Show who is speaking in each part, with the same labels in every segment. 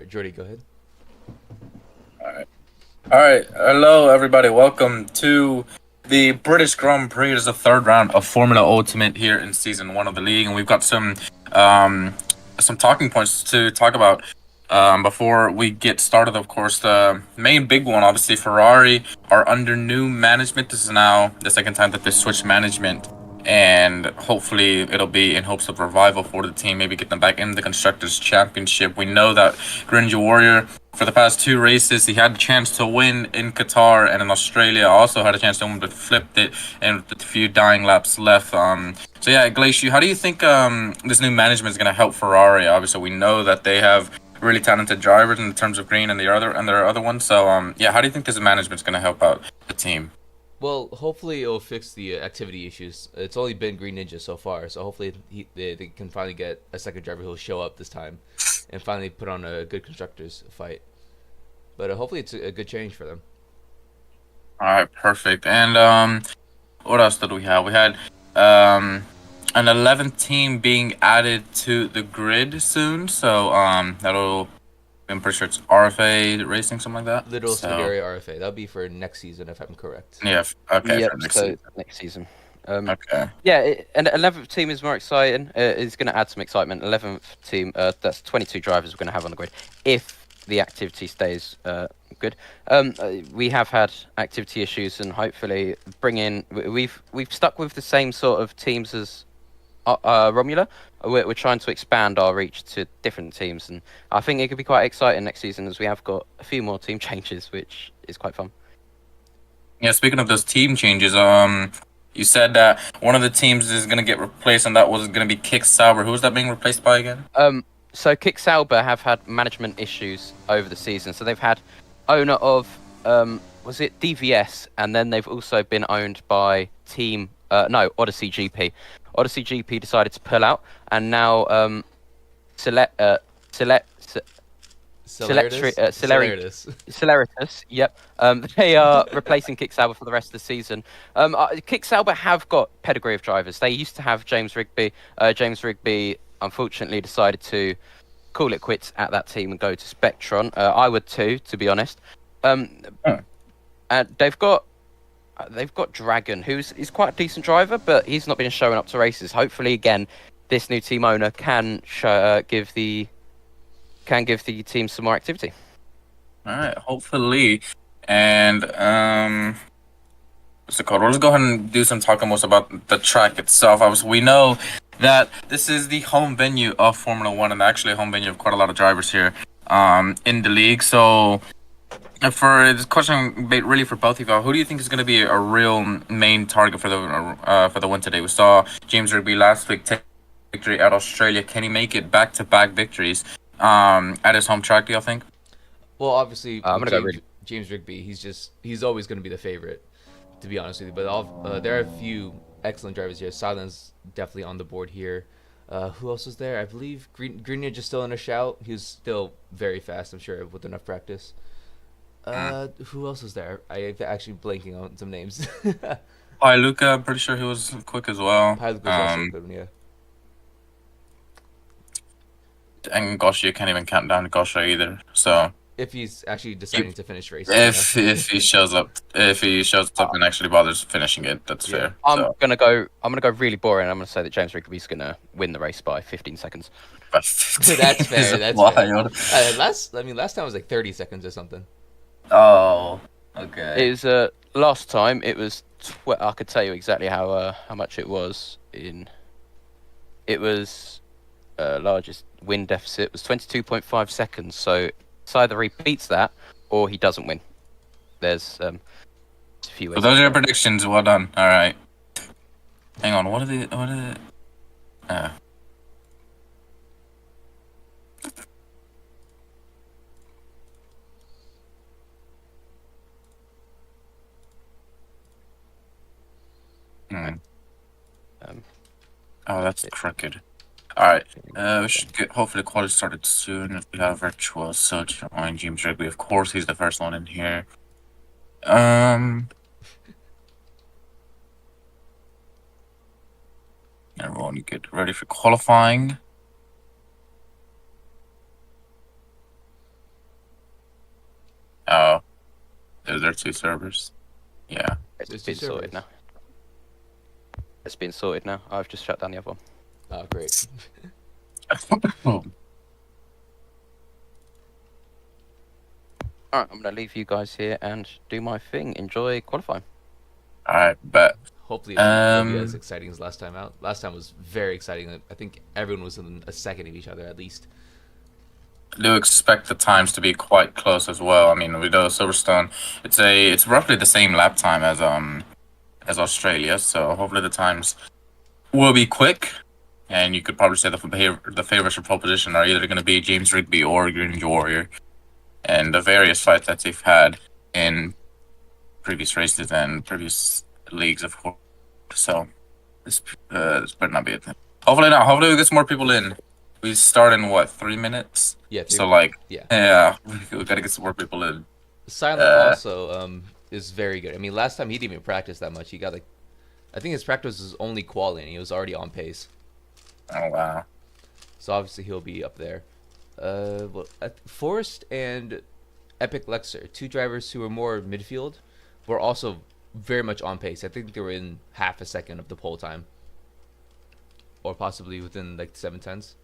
Speaker 1: right, Jordy, go ahead.
Speaker 2: All right. All right. Hello, everybody. Welcome to the British Grand Prix. It is the third round of Formula Ultimate here in season one of the league, and we've got um, some talking points to talk about. Before we get started, of course, the main big one, obviously, Ferrari are under new management. This is now the second time that they switched management, and hopefully it'll be in hopes of revival for the team, maybe get them back in the Constructors' Championship. We know that Grinja Warrior, for the past two races, he had a chance to win in Qatar and in Australia. Also had a chance to win, but flipped it, and with a few dying laps left. So yeah, Glacier, how do you think this new management is going to help Ferrari? Obviously, we know that they have really talented drivers in terms of Green and their other ones. So yeah, how do you think this management is going to help out the team?
Speaker 1: Well, hopefully it'll fix the activity issues. It's only been Green Ninja so far, so hopefully they can finally get a second driver who'll show up this time and finally put on a good constructors fight. But hopefully it's a good change for them.
Speaker 2: All right, perfect. And what else did we have? We had um an 11th team being added to the grid soon. So that'll, I'm pretty sure it's RFA Racing, something like that.
Speaker 1: Little
Speaker 2: So
Speaker 1: Scuderia RFA. That'll be for next season if I'm correct.
Speaker 2: yeah, okay,
Speaker 3: Yep,
Speaker 2: for next
Speaker 3: so
Speaker 2: season.
Speaker 3: next season.
Speaker 2: Okay.
Speaker 3: Yeah, and 11th team is more exciting. It's going to add some excitement. 11th team, that's 22 drivers we're going to have on the grid if the activity stays good. We have had activity issues, and hopefully we've stuck with the same sort of teams as Romula. We're trying to expand our reach to different teams, and I think it could be quite exciting next season as we have got a few more team changes, which is quite fun.
Speaker 2: Yeah, speaking of those team changes, you said that one of the teams is gonna get replaced, and that was gonna be Kick Sauber. Who was that being replaced by again?
Speaker 3: So Kick Sauber have had management issues over the season. So they've had owner of was it DVS, and then they've also been owned by Team no Odyssey GP. Odyssey GP decided to pull out, and now Select Select
Speaker 1: Celeritis.
Speaker 3: Celeritas, yep. They are replacing Kick Sauber for the rest of the season. Kick Sauber have got pedigree of drivers. They used to have James Rigby. James Rigby unfortunately decided to call it quits at that team and go to Spectron. I would too, to be honest. And they've got Dragon, he's quite a decent driver, but he's not been showing up to races. Hopefully, again, this new team owner can give the team some more activity.
Speaker 2: All right, hopefully. And what's it called? We'll just go ahead and do some talking most about the track itself. Obviously, we know that this is the home venue of Formula One, and actually a home venue of quite a lot of drivers here in the league. So for this question, really for both of you, who do you think is going to be a real main target for the win today? We saw James Rigby last week take victory at Australia. Can he make it back-to-back victories at his home track, do you think?
Speaker 1: Well, obviously,
Speaker 3: I'm gonna go
Speaker 1: James Rigby. He's always going to be the favorite, to be honest with you. But there are a few excellent drivers here. Silence definitely on the board here. Who else was there? I believe Green just still in a shout. He's still very fast, I'm sure, with enough practice. Who else was there? I actually blanking on some names.
Speaker 2: Hi, Luca. I'm pretty sure he was quick as well.
Speaker 1: Pilot was also a good one, yeah.
Speaker 2: And Gosha, you can't even count down Gosha either. So
Speaker 1: If he's actually deciding to finish racing,
Speaker 2: if he shows up, and actually bothers finishing it, that's fair.
Speaker 3: I'm gonna go really boring. I'm gonna say that James Rigby's gonna win the race by 15 seconds.
Speaker 1: That's fair. That's
Speaker 2: wild.
Speaker 1: fair. Last time was like 30 seconds or something.
Speaker 2: Oh, okay.
Speaker 3: It was last time. It was I could tell you exactly how much it was in. It was largest win deficit was 22.5 seconds. So it's either he beats that or he doesn't win. There's a few ways.
Speaker 2: So those are your predictions. Well done. All right. Hang on. What are they? Oh, that's crooked. All right. We should get hopefully the quality started soon. If we have virtual search on James Rigby, of course, he's the first one in here. Everyone get ready for qualifying. have 2 servers. Yeah.
Speaker 3: It's
Speaker 1: There's
Speaker 3: been
Speaker 1: 2
Speaker 3: sorted
Speaker 1: servers.
Speaker 3: now. It's been sorted now. I've just shut down the other one.
Speaker 1: Oh, great.
Speaker 3: Alright, I'm gonna leave you guys here and do my thing. Enjoy qualifying.
Speaker 2: Alright, bet.
Speaker 1: Hopefully it won't be as
Speaker 2: Um,
Speaker 1: exciting as last time out. Last time was very exciting. I think everyone was in a second of each other at least.
Speaker 2: do expect the times to be quite close as well. I mean, with Silverstone, it's roughly the same lap time as Australia, so hopefully the times will be quick. And you could probably say the favorites for pole position are either going to be James Rigby or Green Ninja Warrior, and the various fights that they've had in previous races and previous leagues, of course. So this better not be a thing. Hopefully not. Hopefully we get some more people in. We start in what, 3 minutes?
Speaker 1: Yeah.
Speaker 2: So like,
Speaker 1: Yeah.
Speaker 2: yeah, we gotta get some more people in.
Speaker 1: Silent also is very good. I mean, last time he didn't even practice that much. He got like, I think his practice was only quali, and he was already on pace.
Speaker 2: Oh wow.
Speaker 1: So obviously he'll be up there. Well, Forrest and Epic Lexer, 2 drivers who were more midfield, were also very much on pace. I think they were in half a second of the pole time, or possibly within like 7/10.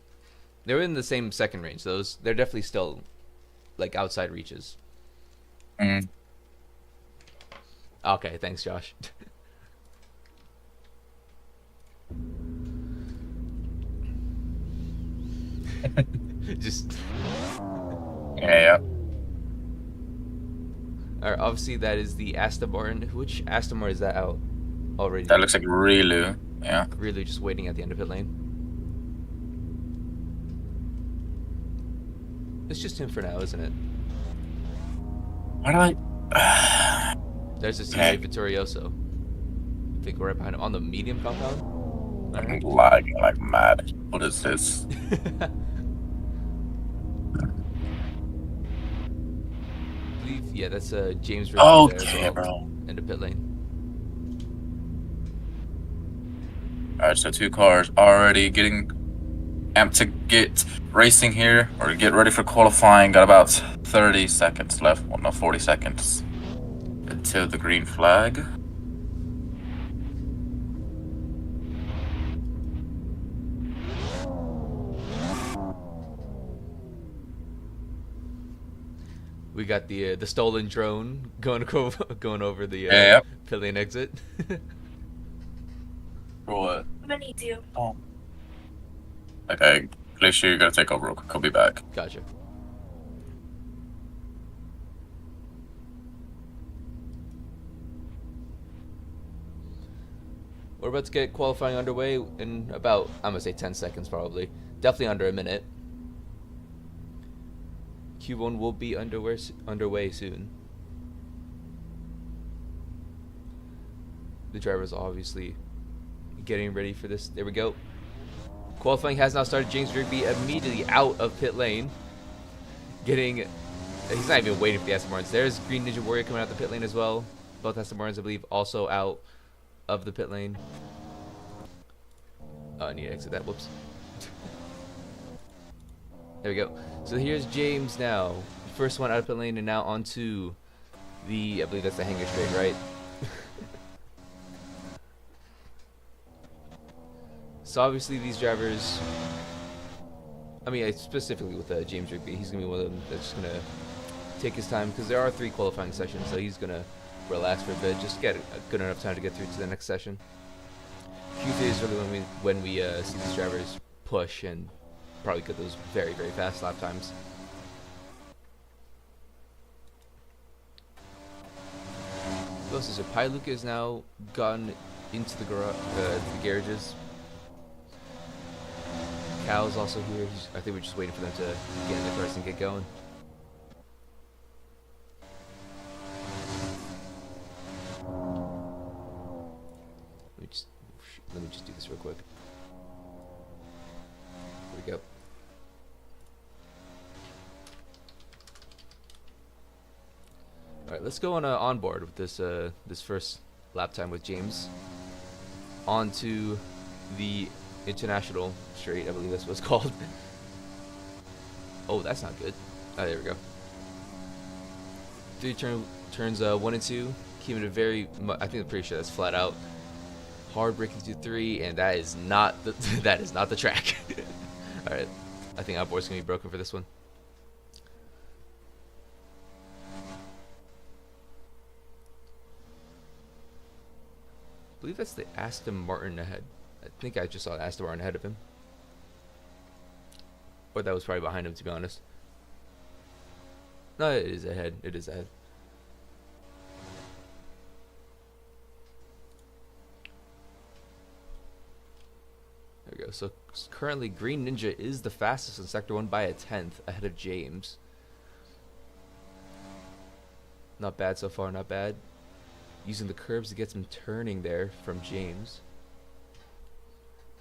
Speaker 1: They were in the same second range. They're definitely still like outside reaches.
Speaker 2: Mm.
Speaker 1: Okay, thanks, Josh. Just
Speaker 2: Yeah.
Speaker 1: all right. Obviously, that is the Aston Martin. Which Aston Martin is that out already?
Speaker 2: That looks like Rilu. Yeah.
Speaker 1: Really just waiting at the end of pit lane. It's just him for now, isn't it?
Speaker 2: Why do I?
Speaker 1: There's this
Speaker 2: Okay.
Speaker 1: teammate Vittorioso. I think we're right behind him on the medium compound.
Speaker 2: I'm lagging like mad. What is this?
Speaker 1: I believe, yeah, that's James Ricky there as
Speaker 2: Okay,
Speaker 1: well.
Speaker 2: bro.
Speaker 1: In the pit lane.
Speaker 2: Alright, so 2 cars already getting amped to get racing here or get ready for qualifying. Got about 30 seconds left. Well, no, 40 seconds until the green flag.
Speaker 1: We got the stolen drone going over the
Speaker 2: Yep.
Speaker 1: pit lane exit.
Speaker 2: For what?
Speaker 4: I'm gonna need you.
Speaker 2: Oh. Okay, Glacier, you gotta take over real quick. I'll be back.
Speaker 1: Gotcha. We're about to get qualifying underway in about, I'm gonna say 10 seconds probably. Definitely under a minute. Q1 will be underway soon. The driver's obviously getting ready for this. There we go. Qualifying has now started. James Rigby immediately out of pit lane. He's not even waiting for the Aston Martins. There's Green Ninja Warrior coming out the pit lane as well. Both Aston Martins, I believe, also out of the pit lane. Oh, I need to exit that. Whoops. There we go. So here's James now. First one out of pit lane and now onto I believe that's the hanger straight, right? So obviously these drivers, I mean specifically with James Rigby, he's going to be one of them that's just going to take his time because there are 3 qualifying sessions, so he's going to relax for a bit, just get a good enough time to get through to the next session. Q3 is really when we see these drivers push and probably get those very, very fast lap times. Who else is there? Pyluka has now gotten into the garages. Cal's also here. I think we're just waiting for them to get in the cars and get going. Let me just do this real quick. Here we go. All right, let's go on board with this first lap time with James. On to the International Straight, I believe that's what it's called. Oh, that's not good. Oh, there we go. Turns 1 and 2, keeping it very. I think I'm pretty sure that's flat out. Hard braking to 3, and that is not the that is not the track. All right, I think outboard's gonna be broken for this one. I believe that's the Aston Martin ahead. I think I just saw Aston Martin ahead of him. Or that was probably behind him, to be honest. No, it is ahead. It is ahead. There we go. So currently, Green Ninja is the fastest in Sector 1 by a 10th, ahead of James. Not bad so far, not bad. Using the curbs to get some turning there from James.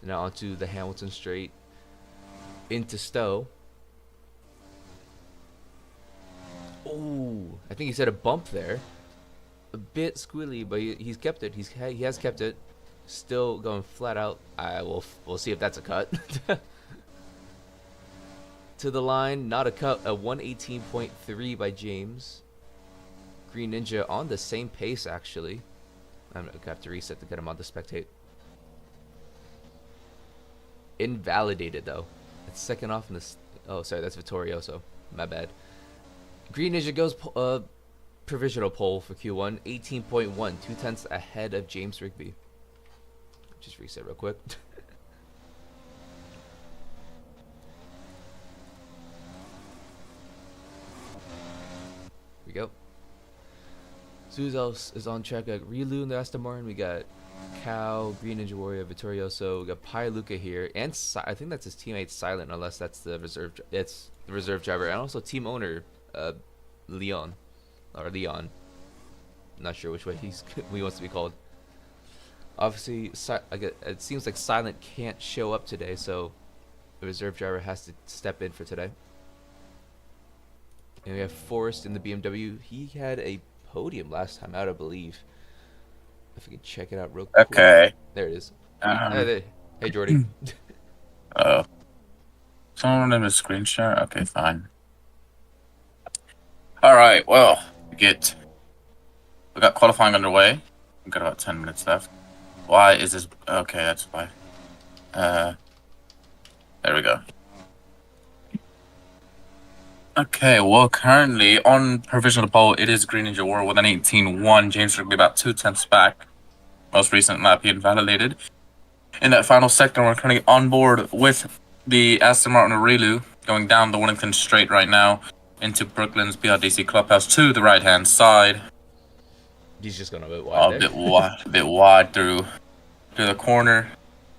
Speaker 1: Now onto the Hamilton straight. Into Stowe. Oh, I think he said a bump there. A bit squilly, but he's kept it. He has kept it. Still going flat out. We'll see if that's a cut. To the line, not a cut. A 118.3 by James. Green Ninja on the same pace, actually. I'm gonna have to reset to get him on the spectate. Invalidated though. It's second off in this. Oh, sorry, that's Vittorioso. My bad. Green Ninja goes provisional pole for Q1, 18.1, 2/10 ahead of James Rigby. Just reset real quick. Here we go. Suzel is on track. We got Rilu in the Aston Martin. We got Cal, Green Ninja Warrior, Vittorioso. We got Pai Luca here, and I think that's his teammate Silent, unless that's the reserve. It's the reserve driver, and also team owner Leon. I'm not sure which way he wants to be called. Obviously, it seems like Silent can't show up today, so the reserve driver has to step in for today. And we have Forrest in the BMW. He had a podium last time out, I believe. If we can check it out real quick.
Speaker 2: Okay.
Speaker 1: There it is. Hey, Jordy.
Speaker 2: Oh. Someone in a screen share? Okay, fine. Alright, well, we got qualifying underway. We've got about 10 minutes left. Why is this? Okay, that's why. There we go. Okay, well, currently on provisional pole, it is Green Ninja War with an 18-1. James Rigby about 2/10 back. Most recent lap he invalidated. In that final sector, we're currently on board with the Aston Martin Rilu going down the Wellington Straight right now into Brooklyn's BRDC Clubhouse to the right-hand side.
Speaker 1: He's just going a bit wide there.
Speaker 2: A bit wide through the corner.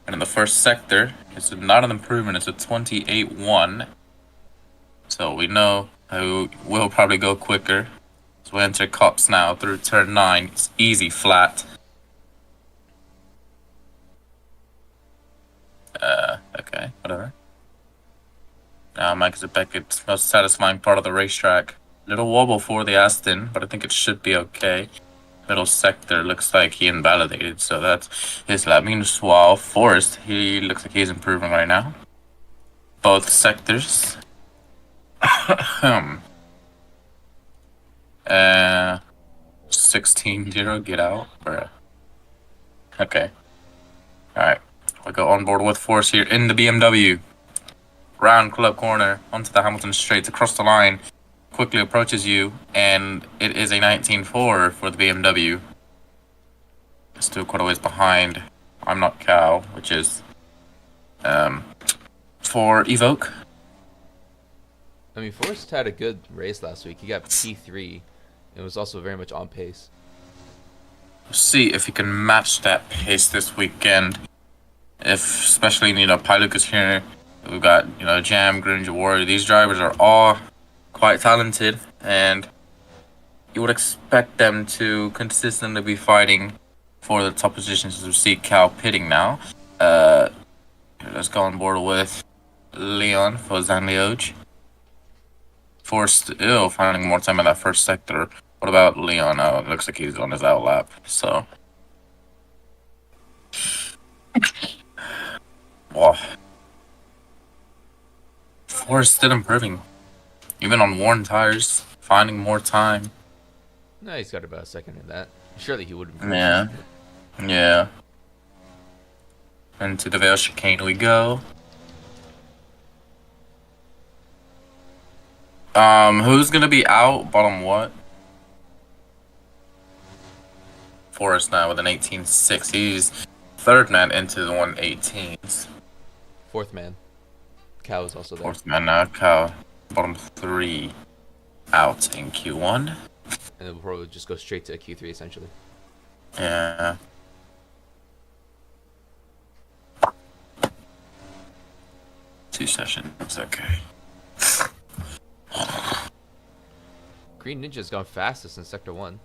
Speaker 2: And in the first sector, it's not an improvement. It's a 28-1. So we know we'll probably go quicker. So we enter Cops now through turn 9. It's easy flat. Okay, whatever. Now Mike Beckett's most satisfying part of the racetrack. Little wobble for the Aston, but I think it should be okay. Middle sector looks like he invalidated, so that's his lap. Meanwhile, Forrest, he looks like he's improving right now. Both sectors. 16-0, get out. Okay. Alright. We go on board with Forrest here in the BMW. Round club corner onto the Hamilton straight across the line. Quickly approaches you, and it is a 19-4 for the BMW. Still quite a ways behind. I'm not Cal, which is for Evoke.
Speaker 1: I mean, Forrest had a good race last week. He got P3 and was also very much on pace.
Speaker 2: We'll see if he can match that pace this weekend. If especially Pai Lucas here, we've got Jam, Green Ninja Warrior. These drivers are all quite talented, and you would expect them to consistently be fighting for the top positions. We see Cal pitting now. Let's go on board with Leon for Zanlioj. Forced finding more time in that first sector. What about Leon? Oh, it looks like he's on his outlap. So, wow. Forrest still improving. Even on worn tires, finding more time.
Speaker 1: No, he's got about a second in that. Surely he would improve.
Speaker 2: Yeah. Yeah. Into the Vale chicane we go. Who's gonna be out? Bottom what? Forrest now with an 18.6. He's third man into the 118s.
Speaker 1: Fourth man. Cow is also there.
Speaker 2: Fourth man now. Cow. Bottom 3 out in Q1.
Speaker 1: And then we'll probably just go straight to Q3 essentially.
Speaker 2: Yeah. Two sessions. Okay.
Speaker 1: Green Ninja's gone fastest in Sector 1.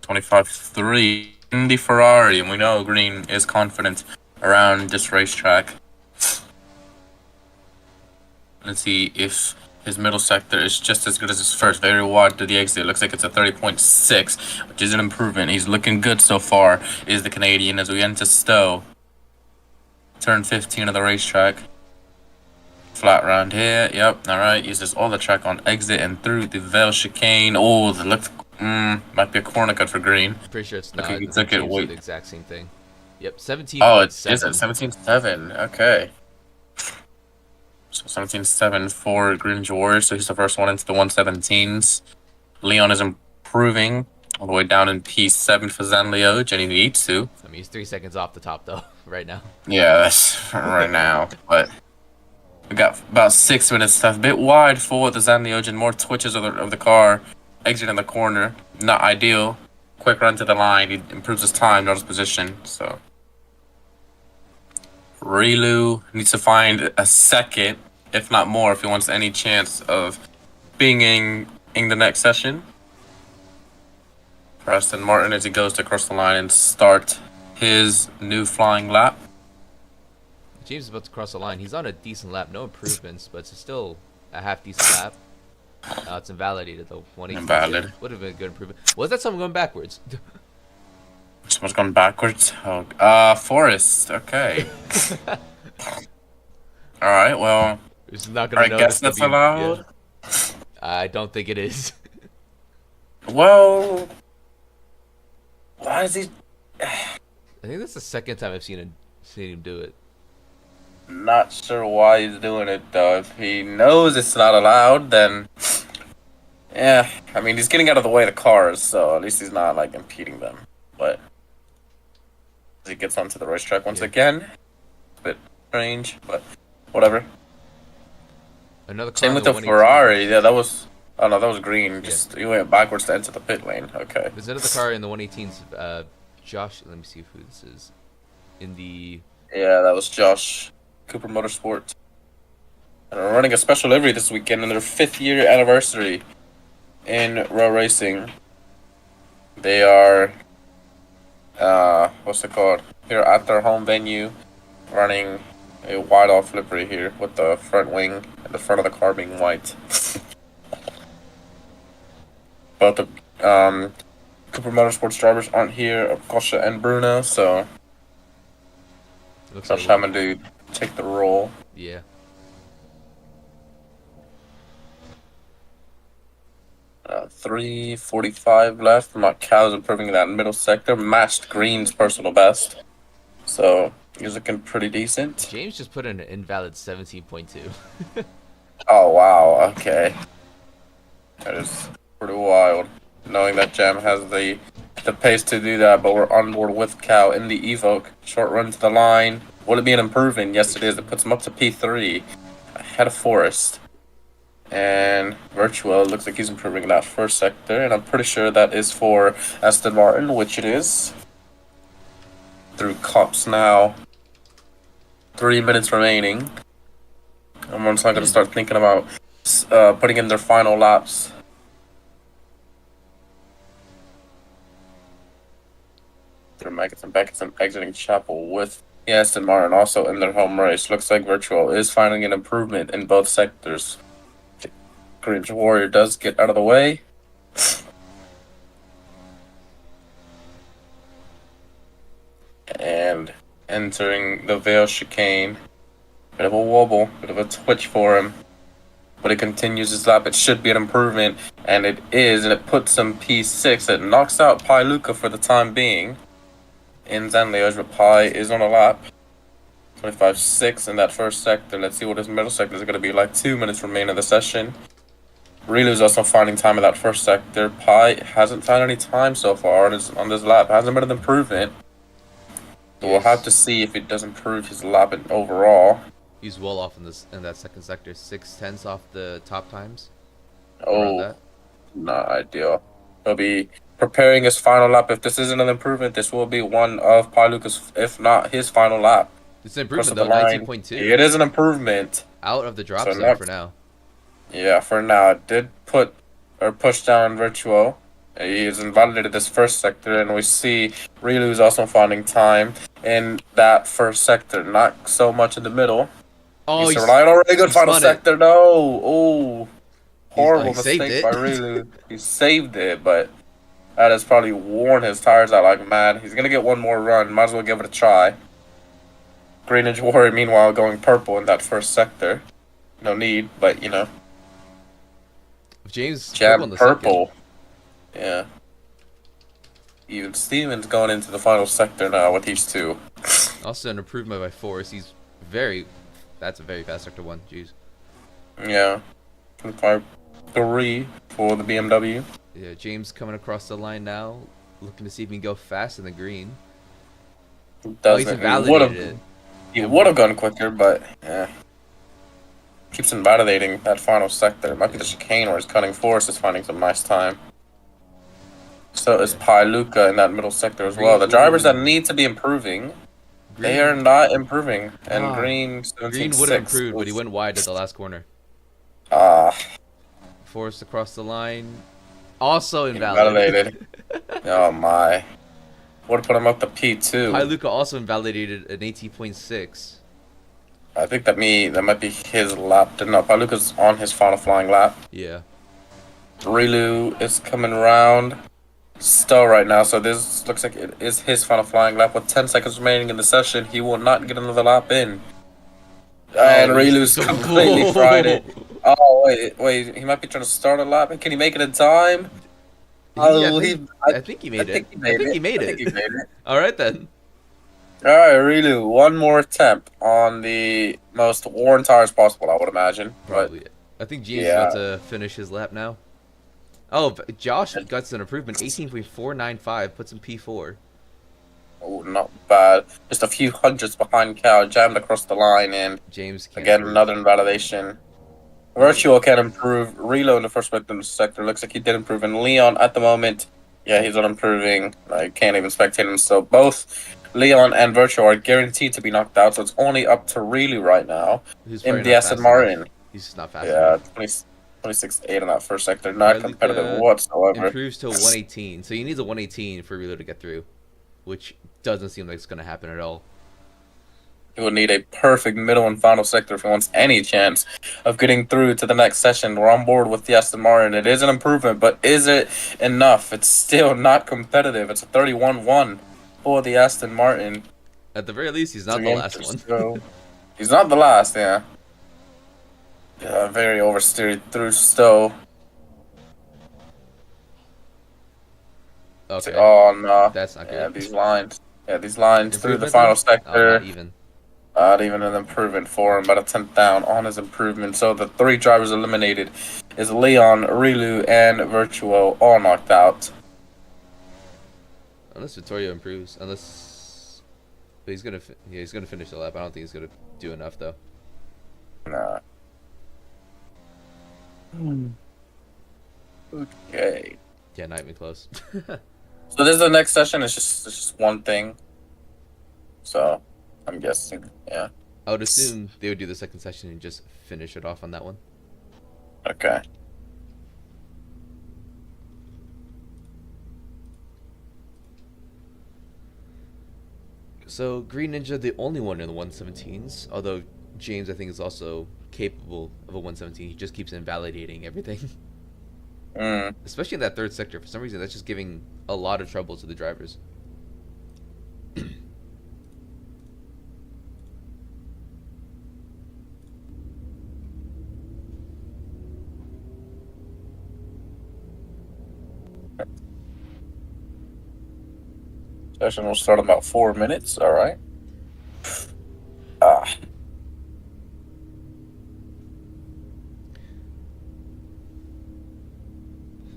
Speaker 2: 25.3 in the Ferrari, and we know Green is confident around this racetrack. Let's see if his middle sector is just as good as his first. Very wide to the exit. Looks like it's a 30.6, which is an improvement. He's looking good so far, is the Canadian, as we enter Stowe. Turn 15 of the racetrack. Flat round here. Yep, alright. Uses all the track on exit and through the Vale chicane. Oh, that looks... might be a corner cut for Green.
Speaker 1: Pretty sure it's not.
Speaker 2: Okay, he
Speaker 1: The
Speaker 2: took it.
Speaker 1: teams are
Speaker 2: Wait.
Speaker 1: the exact same thing. Yep, 17.
Speaker 2: Oh, is it 17.7? Okay. So 17.7 for Green's Warriors. So he's the first one into the 117s. Leon is improving all the way down in P7 for Zanlioge, and he needs to.
Speaker 1: I mean, he's 3 seconds off the top though, right now.
Speaker 2: Yeah, that's right now. But we got about 6 minutes left. A bit wide for the Zanlioge and more twitches of the car. Exiting the corner. Not ideal. Quick run to the line. He improves his time, not his position. So Rilu needs to find a second, if not more, if he wants any chance of being in the next session. Preston Martin as he goes to cross the line and start his new flying lap.
Speaker 1: James is about to cross the line. He's on a decent lap, no improvements, but it's still a half decent lap. It's invalidated though. 118.
Speaker 2: Invalid.
Speaker 1: Would have been a good improvement. Was that someone going backwards?
Speaker 2: Someone's gone backwards. Oh, Forrest. Okay. All right. Well,
Speaker 1: It's not gonna
Speaker 2: I guess that's allowed.
Speaker 1: Yeah. I don't think it is.
Speaker 2: Well, why is he?
Speaker 1: I think that's the second time I've seen him do it.
Speaker 2: Not sure why he's doing it though. If he knows it's not allowed, then yeah. I mean, he's getting out of the way of the cars, so at least he's not like impeding them. But as he gets onto the racetrack once again, a bit strange, but whatever.
Speaker 1: Another car
Speaker 2: Same
Speaker 1: in
Speaker 2: with
Speaker 1: the
Speaker 2: the
Speaker 1: 118.
Speaker 2: Ferrari. Yeah, that was. Oh no, that was Green. Just he went backwards to enter the pit lane. Okay.
Speaker 1: There's another car in the 118s. Josh, let me see who this is. In the
Speaker 2: Yeah, that was Josh. Cooper Motorsport. And we're running a special livery this weekend in their 5th year anniversary in row racing. They are, what's it called? Here at their home venue, running a wide off livery here with the front wing and the front of the car being white. Both the Cooper Motorsports drivers aren't here, Kosha and Bruno, so
Speaker 1: looks
Speaker 2: Josh
Speaker 1: like
Speaker 2: having to take the role.
Speaker 1: yeah.
Speaker 2: 3:45 left. Macau's improving that middle sector. Matched Green's personal best. So he's looking pretty decent.
Speaker 1: James just put in an invalid 17.2.
Speaker 2: Oh, wow. Okay. That is pretty wild. Knowing that Jam has the pace to do that, but we're on board with Cow in the Evoque. Short run to the line. Would it be an improvement? Yes, it is. It puts him up to P3. Ahead of Forrest. And Virtual looks like he's improving that first sector, and I'm pretty sure that is for Aston Martin, which it is. Through Cops now. 3 minutes remaining. Everyone's not going to start thinking about putting in their final laps. Through Maggots and exiting Chapel with Aston Martin also in their home race. Looks like Virtual is finding an improvement in both sectors. Green's Warrior does get out of the way. And entering the Vale chicane. Bit of a wobble, bit of a twitch for him. But he continues his lap. It should be an improvement. and it is, and it puts him P6. It knocks out Pi Luca for the time being in Zenlios, but Pi is on a lap. 25.6 in that first sector. Let's see what his middle sector is going to be like. 2 minutes remain in the session. Rilu's also finding time in that first sector. Pi hasn't found any time so far on this lap. Hasn't been an improvement. So we'll have to see if it does improve his lap overall.
Speaker 1: He's well off in that second sector. 6/10 off the top times.
Speaker 2: Oh,
Speaker 1: That.
Speaker 2: not ideal. He'll be preparing his final lap. If this isn't an improvement, this will be one of Pi Luca's, if not his final lap.
Speaker 1: It's an improvement
Speaker 2: the
Speaker 1: though.
Speaker 2: line.
Speaker 1: 19.2.
Speaker 2: It is an improvement.
Speaker 1: Out of the drop
Speaker 2: So
Speaker 1: zone for now.
Speaker 2: Yeah, for now. It did push down Virtuo. He has invalidated this first sector, and we see Rilu's also finding time in that first sector. Not so much in the middle.
Speaker 1: Oh,
Speaker 2: he's relying on a really good final sector. No. Oh, horrible mistake by Rilu. He saved it, but that has probably worn his tires out like mad. He's going to get one more run. Might as well give it a try. Green Ninja Warrior, meanwhile, going purple in that first sector. No need, but, you know.
Speaker 1: James
Speaker 2: Jam purple. Yeah. Even Steven's going into the final sector now with these two.
Speaker 1: Also an improvement by Force. That's a very fast sector 1. Jeez.
Speaker 2: Yeah. 25.3 for the BMW.
Speaker 1: Yeah, James coming across the line now, looking to see if he can go fast in the green.
Speaker 2: He's invalidated it. He would have gone quicker, but yeah. Keeps invalidating that final sector. It might be the chicane where his cutting force is finding some nice time. So is Pi Luca in that middle sector as well. The drivers that need to be improving, they are not improving. And Green 17.6.
Speaker 1: Green would have improved, but he went wide at the last corner. Forced across the line. Also invalidated.
Speaker 2: Oh my. Would have put him up to P2.
Speaker 1: Pi Luca also invalidated an 18.6.
Speaker 2: I think that might be his lap. No, Pi Luca's on his final flying lap.
Speaker 1: Yeah.
Speaker 2: Rilu is coming around. Still right now, so this looks like it is his final flying lap. With 10 seconds remaining in the session, he will not get another lap in. And Rilu's completely fried it. Oh, wait, he might be trying to start a lap. Can he make it in time?
Speaker 1: I think he made it. I think he made it. Alright then.
Speaker 2: Alright, Rilu, one more attempt on the most worn tires possible, I would imagine.
Speaker 1: Probably. But, I think James is about to finish his lap now. Oh, Josh got an improvement. 18.495 puts him P4.
Speaker 2: Oh, not bad. Just a few hundreds behind Cal, jammed across the line, and
Speaker 1: James
Speaker 2: again another invalidation. Virtual can improve. Relo in the first sector looks like he did improve, and Leon at the moment, yeah, he's not improving. I can't even spectate him. So both Leon and Virtual are guaranteed to be knocked out. So it's only up to Relu right now in the Aston Martin.
Speaker 1: He's just not fast
Speaker 2: enough. 26.8 in that first sector, not competitive whatsoever.
Speaker 1: Improves to 118, so he needs a 118 for Relo to get through, which doesn't seem like it's going to happen at all.
Speaker 2: He would need a perfect middle and final sector if he wants any chance of getting through to the next session. We're on board with the Aston Martin. It is an improvement, but is it enough? It's still not competitive. It's a 31-1 for the Aston Martin.
Speaker 1: At the very least, he's not the last one.
Speaker 2: He's not the last, yeah. Very oversteered through Stowe.
Speaker 1: Okay.
Speaker 2: Oh, no.
Speaker 1: That's not good.
Speaker 2: Yeah, these lines through the final sector.
Speaker 1: Not
Speaker 2: even an improvement for him, but a 10th down on his improvement. So the 3 drivers eliminated is Leon, Rilu, and Virtuo, all knocked out.
Speaker 1: Unless Vittorio improves, but he's gonna finish the lap. I don't think he's gonna do enough though.
Speaker 2: Nah. Okay.
Speaker 1: Yeah, not even close.
Speaker 2: So this is the next session. It's just one thing. So I'm guessing, yeah.
Speaker 1: I would assume they would do the second session and just finish it off on that one.
Speaker 2: Okay.
Speaker 1: So Green Ninja, the only one in the 117s, although James I think is also capable of a 117. He just keeps invalidating everything. Especially in that third sector. For some reason, that's just giving a lot of trouble to the drivers.
Speaker 2: Session will start in about 4 minutes. All right. Ah.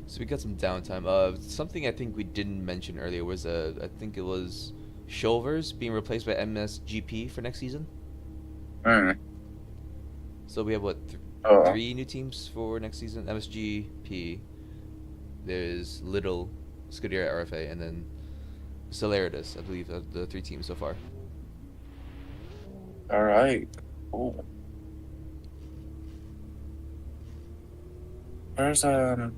Speaker 1: So we got some downtime. Something I think we didn't mention earlier was I think it was Shoulders being replaced by MSGP for next season.
Speaker 2: Mm.
Speaker 1: So we have what
Speaker 2: Oh.
Speaker 1: 3 new teams for next season. MSGP. There's Little, Scuderia RFA, and then Celeritas. I believe are the 3 teams so far.
Speaker 2: All right. Cool. Where's Oh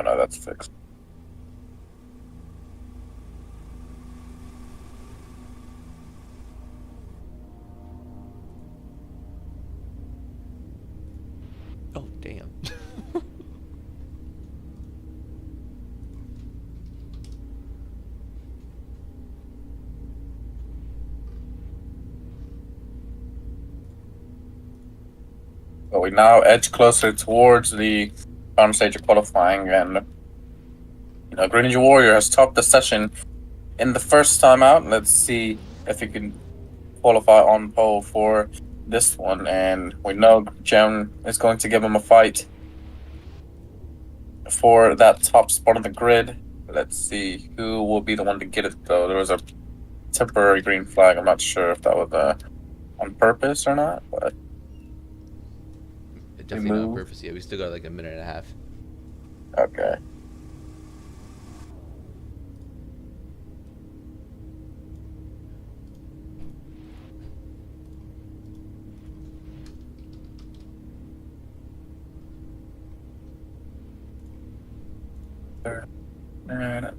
Speaker 2: no, that's fixed.
Speaker 1: Oh damn.
Speaker 2: But we now edge closer towards the final stage of qualifying, and Green Ninja Warrior has topped the session in the first time out. Let's see if he can qualify on pole for this one, and we know Gem is going to give him a fight for that top spot on the grid. Let's see who will be the one to get it, though. There was a temporary green flag. I'm not sure if that was on purpose or not, but
Speaker 1: Definitely not on purpose. Yeah, we still got like a minute and a half.
Speaker 2: okay. And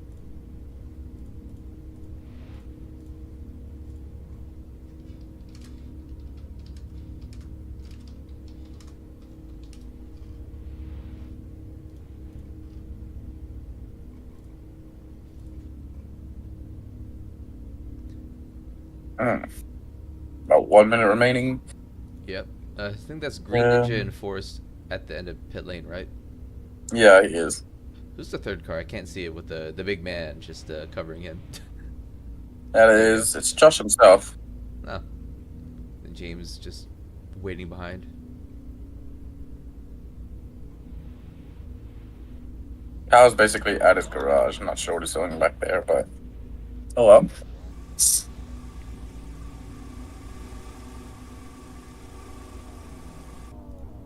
Speaker 2: about 1 minute remaining.
Speaker 1: Yep. I think that's Green Ninja and Force at the end of pit lane, right?
Speaker 2: Yeah, he is.
Speaker 1: Who's the third car? I can't see it with the big man just covering him.
Speaker 2: That is, it's Josh himself.
Speaker 1: No. And James just waiting behind.
Speaker 2: Kyle's basically at his garage. I'm not sure what he's doing back there, but oh well.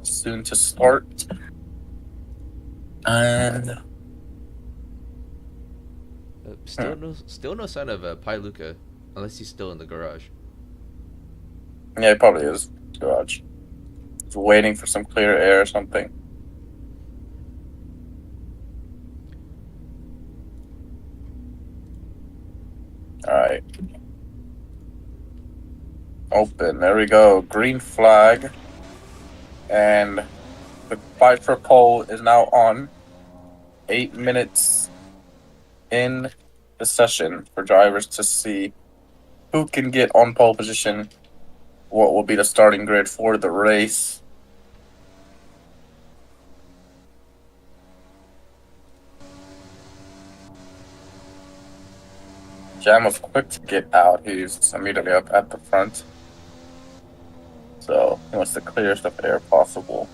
Speaker 2: Soon to start. And
Speaker 1: Still no sign of Pi Luca, unless he's still in the garage.
Speaker 2: yeah, he probably is. Garage. He's waiting for some clear air or something. Alright. Open. There we go. Green flag. And the fight for pole is now on. 8 minutes in the session for drivers to see who can get on pole position, what will be the starting grid for the race. Jam was quick to get out. He's immediately up at the front. So he wants the clearest of air possible.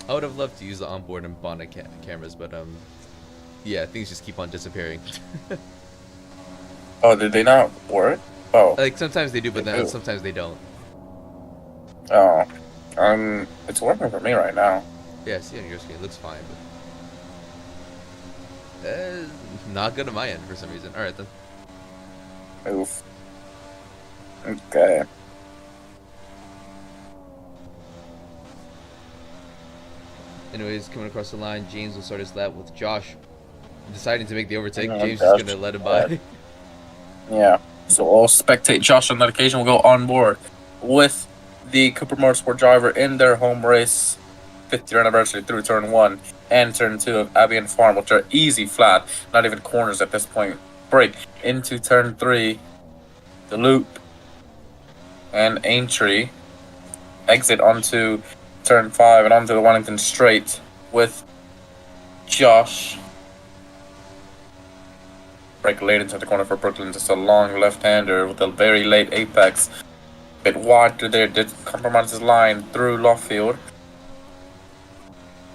Speaker 1: I would have loved to use the onboard and bonnet cameras, but yeah, things just keep on disappearing.
Speaker 2: Oh, did they not work? Oh,
Speaker 1: Like sometimes they do, but
Speaker 2: They
Speaker 1: then
Speaker 2: do.
Speaker 1: sometimes they don't.
Speaker 2: oh, it's working for me right now.
Speaker 1: Yeah, see on your screen, it looks fine, but not good on my end for some reason. All right then.
Speaker 2: Oof. Okay.
Speaker 1: Anyways, coming across the line, James will start his lap with Josh deciding to make the overtake.
Speaker 2: Yeah,
Speaker 1: James
Speaker 2: Josh.
Speaker 1: is gonna let him by.
Speaker 2: Yeah. So we'll spectate Josh on that occasion. We'll go on board with the Cooper Motorsport driver in their home race, 50th year anniversary through turn 1 and turn 2 of Abbey Farm, which are easy flat, not even corners at this point. Break into turn 3, the loop, and Aintree. exit onto turn 5 and onto the Wellington straight with Josh. Break late into the corner for Brooklyn. Just a long left-hander with a very late apex. Bit wide through there. Did compromise his line through Lawfield.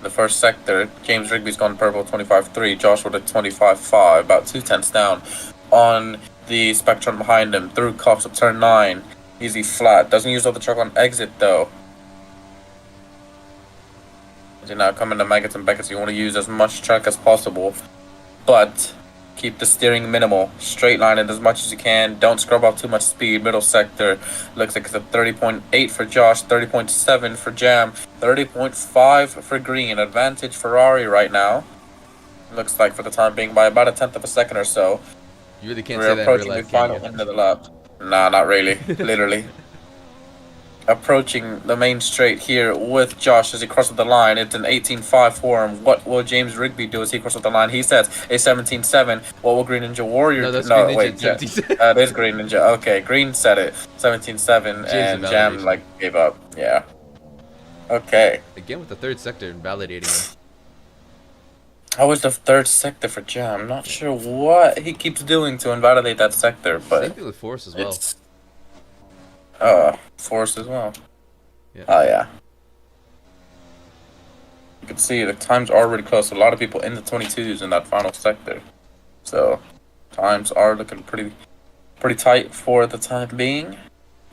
Speaker 2: The first sector, James Rigby's gone purple 25-3. Josh with a 25-5. About 2/10 down on the spectrum behind him. Through Cops up turn 9. Easy flat. Doesn't use all the truck on exit though. You're now coming to Maggots and Beckett, so you want to use as much track as possible. But keep the steering minimal. Straight line it as much as you can. Don't scrub off too much speed. Middle sector looks like it's a 30.8 for Josh, 30.7 for Jam, 30.5 for Green. Advantage Ferrari right now. Looks like for the time being by about 1/10 of a second or so.
Speaker 1: You really can't
Speaker 2: We're
Speaker 1: say that in real
Speaker 2: approaching the
Speaker 1: life, can
Speaker 2: final
Speaker 1: you?
Speaker 2: end of the lap. Nah, not really. Literally. Approaching the main straight here with Josh as he crosses the line. It's an 18.5 for him. What will James Rigby do as he crosses the line? He says a 17.7. What will Green Ninja Warrior
Speaker 1: No,
Speaker 2: do?
Speaker 1: that's
Speaker 2: No,
Speaker 1: Green
Speaker 2: wait.
Speaker 1: Ninja, 17.
Speaker 2: It is Green Ninja. Okay, Green said it. 17.7 and Jam
Speaker 1: invalidation.
Speaker 2: gave up. Yeah. Okay.
Speaker 1: Again with the third sector invalidating him.
Speaker 2: How was the third sector for Jam? Not sure what he keeps doing to invalidate that sector, but
Speaker 1: Same thing with Force as well.
Speaker 2: it's Force as well.
Speaker 1: Yeah.
Speaker 2: Oh yeah. You can see the times are really close. A lot of people in the 22s in that final sector, so times are looking pretty tight for the time being.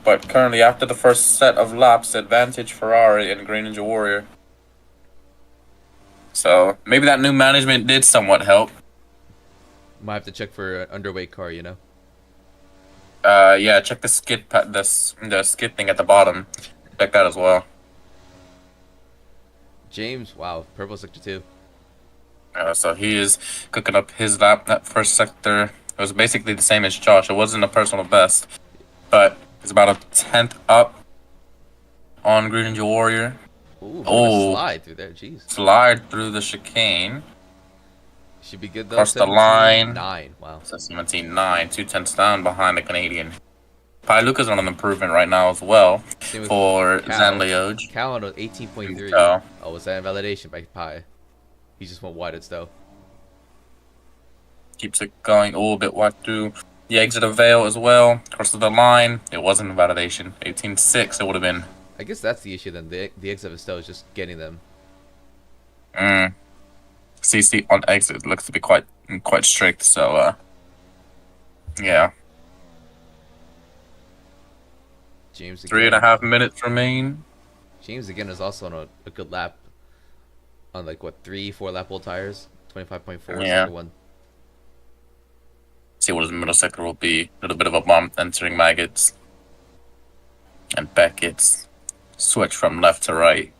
Speaker 2: But currently, after the first set of laps, advantage Ferrari and Green Ninja Warrior. So maybe that new management did somewhat help.
Speaker 1: Might have to check for an underweight car, you know.
Speaker 2: Yeah, check the the skid thing at the bottom. Check that as well.
Speaker 1: James, wow, purple sector 2.
Speaker 2: So he is cooking up his lap. That first sector, it was basically the same as Josh. It wasn't a personal best, but it's about 1/10 up on Green Ninja Warrior.
Speaker 1: Ooh,
Speaker 2: Oh.
Speaker 1: slide through there, jeez.
Speaker 2: Slide through the chicane.
Speaker 1: Should be good though.
Speaker 2: Cross the line.
Speaker 1: 9, wow.
Speaker 2: So 17.9, 2/10 down behind the Canadian. Pi Luca's on an improvement right now as well
Speaker 1: Same with
Speaker 2: for
Speaker 1: Cal.
Speaker 2: Zanleoj.
Speaker 1: Cal on 18.3.
Speaker 2: So,
Speaker 1: Oh, was that invalidation by Pi? He just went wide still.
Speaker 2: keeps it going a little bit wide through the exit of Vale as well. Crosses the line. It wasn't invalidation. 18.6 it would have been.
Speaker 1: I guess that's the issue then. The exit of Estelle is just getting them.
Speaker 2: CC on exit looks to be quite strict, so yeah.
Speaker 1: James again.
Speaker 2: 3.5 minutes remain.
Speaker 1: James again is also on a good lap. On like what 3-4 lap old tires. 25.4.
Speaker 2: Yeah.
Speaker 1: Second one.
Speaker 2: See what his middle sector will be. A little bit of a bump entering Maggots. And Beckett's switch from left to right.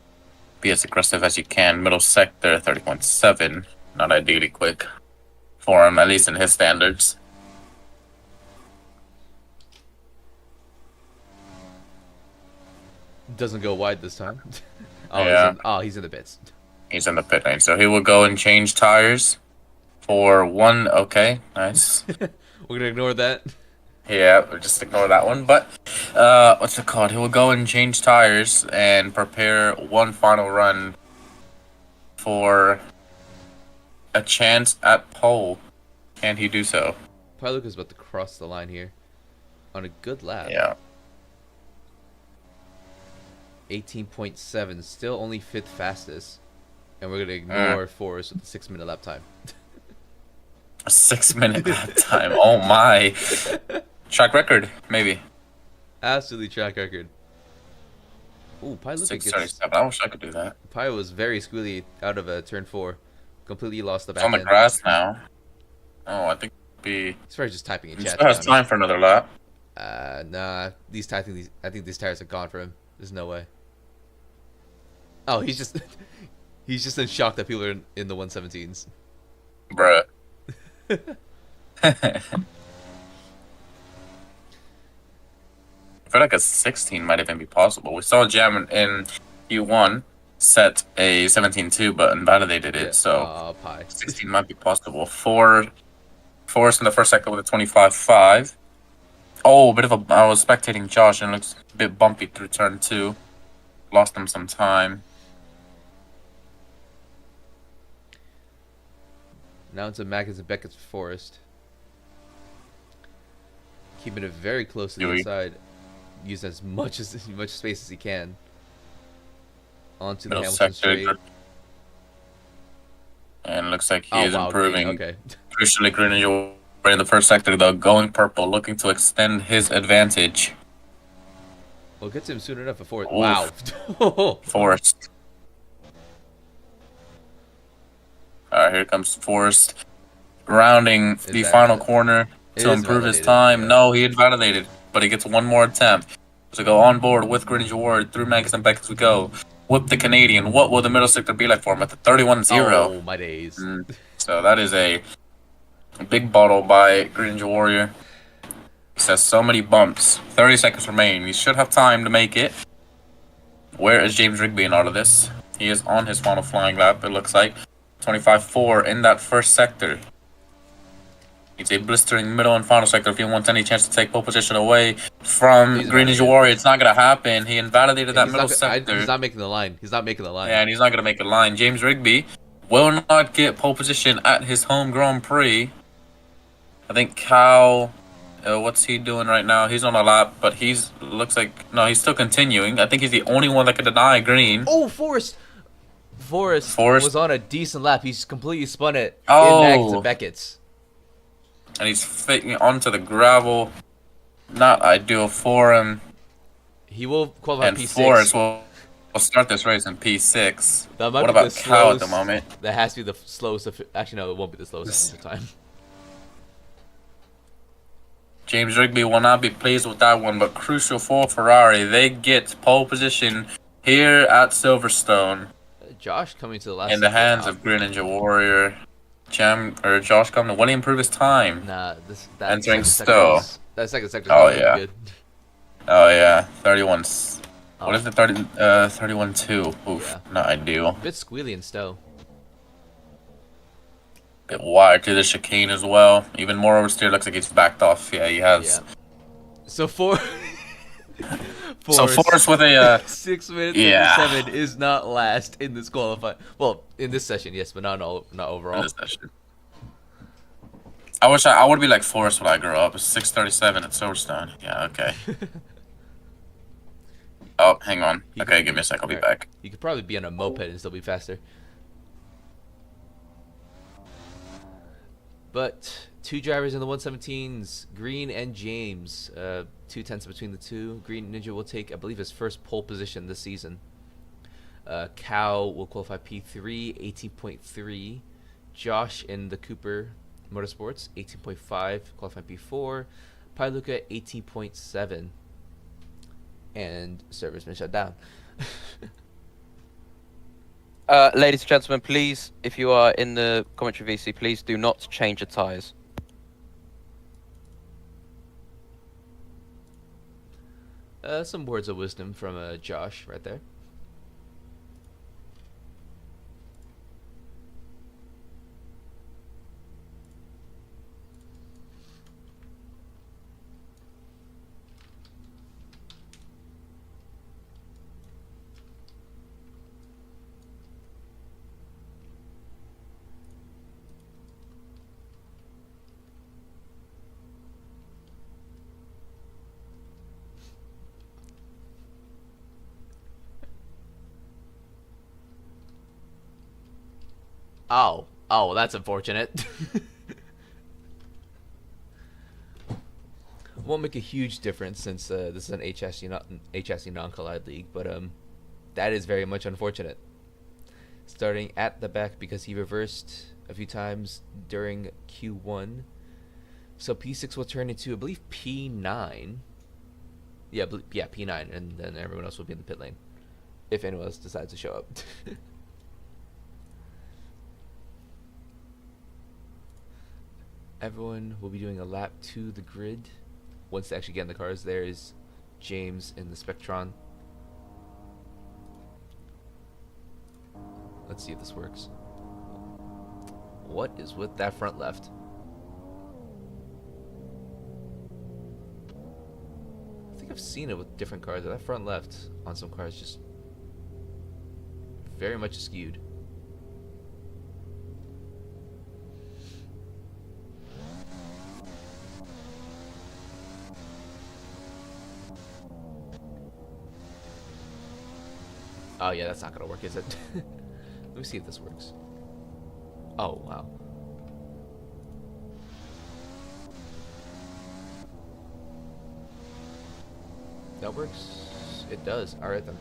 Speaker 2: Be as aggressive as you can. Middle sector 30.7. Not ideally quick for him, at least in his standards.
Speaker 1: Doesn't go wide this time. Oh,
Speaker 2: Yeah.
Speaker 1: he's in the pits.
Speaker 2: He's in the pit lane, so he will go and change tires for one. Okay, nice.
Speaker 1: We're gonna ignore that.
Speaker 2: Yeah, we'll just ignore that one. But what's it called? He will go and change tires and prepare one final run for a chance at pole. Can he do so?
Speaker 1: Pi Luca's about to cross the line here. On a good lap.
Speaker 2: Yeah.
Speaker 1: 18.7. Still only 5th fastest. And we're gonna ignore Forrest with the 6-minute lap time.
Speaker 2: A 6-minute lap time. Oh my. Track record, maybe.
Speaker 1: Absolutely track record. Ooh, Pi Luca gets...
Speaker 2: 6:37. I wish I could do that.
Speaker 1: Pi was very squealy out of turn 4. Completely lost the
Speaker 2: It's
Speaker 1: back
Speaker 2: on the
Speaker 1: end.
Speaker 2: grass now. Oh, I think it'll be.
Speaker 1: He's probably just typing in
Speaker 2: He
Speaker 1: chat.
Speaker 2: still has time for another lap.
Speaker 1: Nah. I think these tires are gone for him. There's no way. Oh, he's just... he's just in shock that people are in the 117s.
Speaker 2: Bruh. I feel like a 16 might even be possible. We saw Jam in Q1 set a 17.2, but invalidated it,
Speaker 1: Yeah.
Speaker 2: so
Speaker 1: Pi.
Speaker 2: 16 might be possible. Forrest in the first sector with a 25.5. Oh, a bit of a. I was spectating Josh, and it looks a bit bumpy through turn 2. lost him some time.
Speaker 1: Now into Magnus and Beckett's Forest. Keeping it very close to the
Speaker 2: Yui.
Speaker 1: inside. Use as much space as he can. Onto the
Speaker 2: Middle
Speaker 1: Hamilton
Speaker 2: sector.
Speaker 1: straight.
Speaker 2: And looks like he
Speaker 1: Oh
Speaker 2: is
Speaker 1: wow, green.
Speaker 2: improving.
Speaker 1: Okay.
Speaker 2: Crucially, green in the first sector, though, going purple, looking to extend his advantage.
Speaker 1: Well, get to him soon enough before.
Speaker 2: Oof.
Speaker 1: Wow.
Speaker 2: Forrest. Alright, here comes Forrest. Rounding the final corner to improve his time.
Speaker 1: Yeah.
Speaker 2: No, he invalidated, but he gets one more attempt to go on board with Greenwich Ward through Magus and Beck as we go. Whip the Canadian. What will the middle sector be like for him at the 31-0?
Speaker 1: Oh, my days.
Speaker 2: So that is a big bottle by Greenwich Warrior. He says so many bumps. 30 seconds remain. He should have time to make it. Where is James Rigby in all of this? He is on his final flying lap, it looks like. 25-4 in that first sector. It's a blistering middle and final sector if he wants any chance to take pole position away from Greenwich Warrior. It's not going to happen. He invalidated that middle sector.
Speaker 1: He's not making the line.
Speaker 2: Yeah, and he's not going to make a line. James Rigby will not get pole position at his home Grand Prix. I think Cal, what's he doing right now? He's on a lap, but he's still continuing. I think he's the only one that can deny green.
Speaker 1: Oh, Forrest was on a decent lap. He's completely spun it in Magnus and Beckett's.
Speaker 2: And he's fitting onto the gravel. Not ideal for him.
Speaker 1: He will qualify P6.
Speaker 2: And Forrest will start this race in P6.
Speaker 1: What about
Speaker 2: Cal at the moment?
Speaker 1: That has to be the slowest. Actually, no, it won't be the slowest of the time.
Speaker 2: James Rigby will not be pleased with that one, but crucial for Ferrari. They get pole position here at Silverstone.
Speaker 1: Josh coming to the last.
Speaker 2: In the hands of Green Ninja Warrior. Josh coming. Will he improve his time?
Speaker 1: Nah, that
Speaker 2: entering Stowe.
Speaker 1: That second sector is good.
Speaker 2: Oh yeah, 31. What is the 31-2? Oof,
Speaker 1: yeah.
Speaker 2: Not ideal.
Speaker 1: A bit squealy in Stowe.
Speaker 2: Bit wide to the chicane as well. Even more oversteer. Looks like he's backed off. Yeah, he has.
Speaker 1: Yeah. So Forrest
Speaker 2: with a
Speaker 1: 6 minutes 57 is not last in this qualifying. Well, in this session, yes, but not overall.
Speaker 2: In this session. I would be like Forrest when I grew up. It's 6:37 at Silverstone. Yeah, okay. Oh, hang on. Okay, give me a sec. I'll be back.
Speaker 1: You could probably be on a moped and still be faster. But 2 drivers in the 117s, Green and James. 2 tenths between the two. Green Ninja will take, I believe, his first pole position this season. Cal will qualify P3, 18.3. Josh in the Cooper Motorsports, 18.5, qualifying P4. Luca, 18.7. And server's been shut down.
Speaker 3: Ladies and gentlemen, please, if you are in the commentary VC, please do not change your tyres.
Speaker 1: Some words of wisdom from Josh right there. Oh, that's unfortunate. Won't make a huge difference since this is an HSE non-collide league, but that is very much unfortunate. Starting at the back because he reversed a few times during Q1, so P6 will turn into, I believe, P9. Yeah, P9, and then everyone else will be in the pit lane if anyone else decides to show up. Everyone will be doing a lap to the grid. Once they actually get in the cars, there is James in the Spectron. Let's see if this works. What is with that front left? I think I've seen it with different cars. That front left on some cars just very much skewed. Oh yeah, that's not gonna work, is it? Let me see if this works. Oh wow. That works. It does. All right then.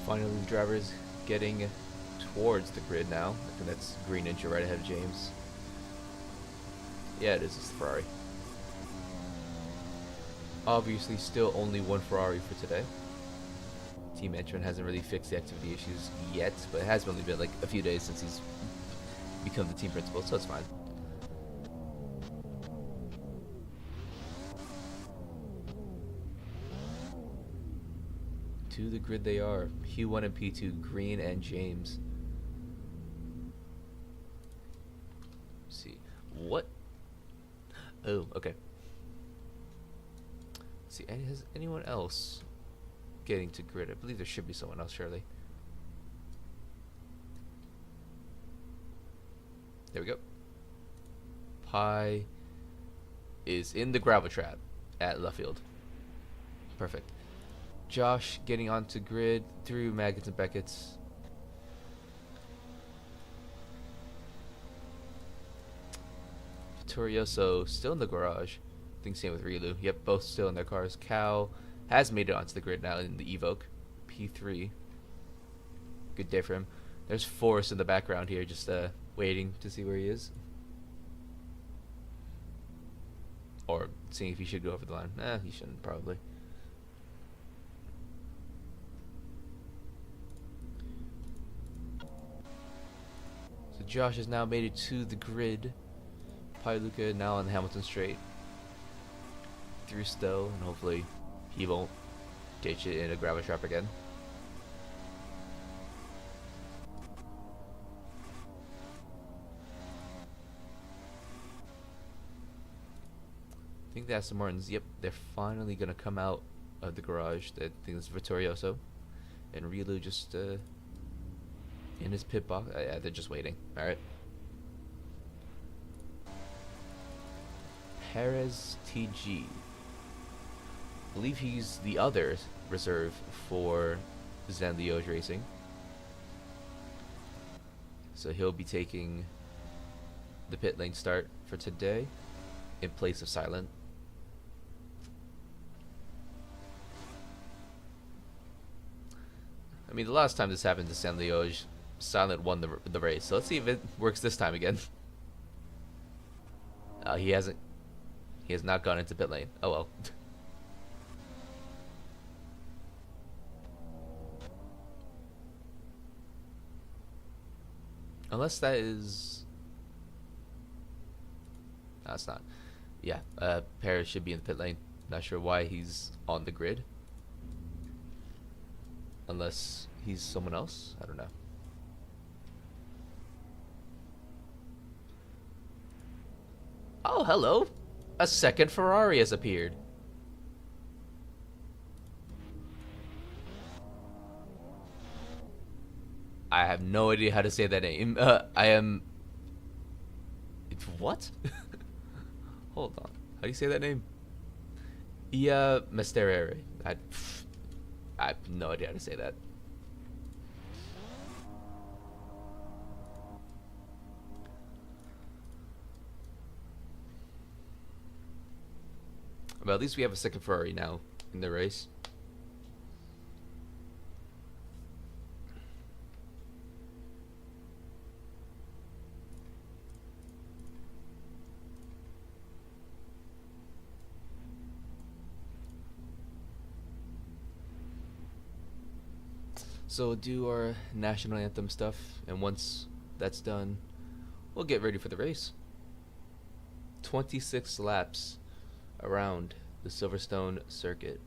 Speaker 1: Finally, the driver's getting towards the grid now. I think that's Green Ninja right ahead of James. Yeah, it is. It's the Ferrari. Obviously, still only one Ferrari for today. Team Entron hasn't really fixed the activity issues yet, but it has only been like a few days since he's become the team principal, so it's fine. To the grid they are. P1 and P2, Green and James. Let's see. What? Oh, okay. Let's see, has anyone else getting to grid? I believe there should be someone else, surely. There we go. Pi is in the gravel trap at left field. Perfect. Josh getting onto grid through Maggots and Beckett's. Vittorioso still in the garage. I think same with Rilu. Yep, both still in their cars. Cal has made it onto the grid now in the Evoque. P3. Good day for him. There's Forrest in the background here, just waiting to see where he is. Or seeing if he should go over the line. He shouldn't, probably. So Josh has now made it to the grid. Pi Luca now on the Hamilton straight. Through Stowe, and hopefully he won't ditch it in a gravel trap again. I think the Aston Martins, yep, they're finally going to come out of the garage. I think it's Vittorioso. And Rilu just in his pit box. Yeah, they're just waiting. Alright. Perez TG. I believe he's the other reserve for Zanlioge Racing. So he'll be taking the pit lane start for today in place of Silent. I mean, the last time this happened to Zanlioge, Silent won the race. So let's see if it works this time again. He has not gone into pit lane. Oh well. Unless that is... No, it's not. Yeah, Perez should be in the pit lane. Not sure why he's on the grid. Unless he's someone else. I don't know. Oh, hello. A second Ferrari has appeared. I have no idea how to say that name. I am... What? Hold on. How do you say that name? Ia Mesterere. I have no idea how to say that. Well, at least we have a second Ferrari now in the race. So we'll do our national anthem stuff, and once that's done, we'll get ready for the race. 26 laps around the Silverstone circuit.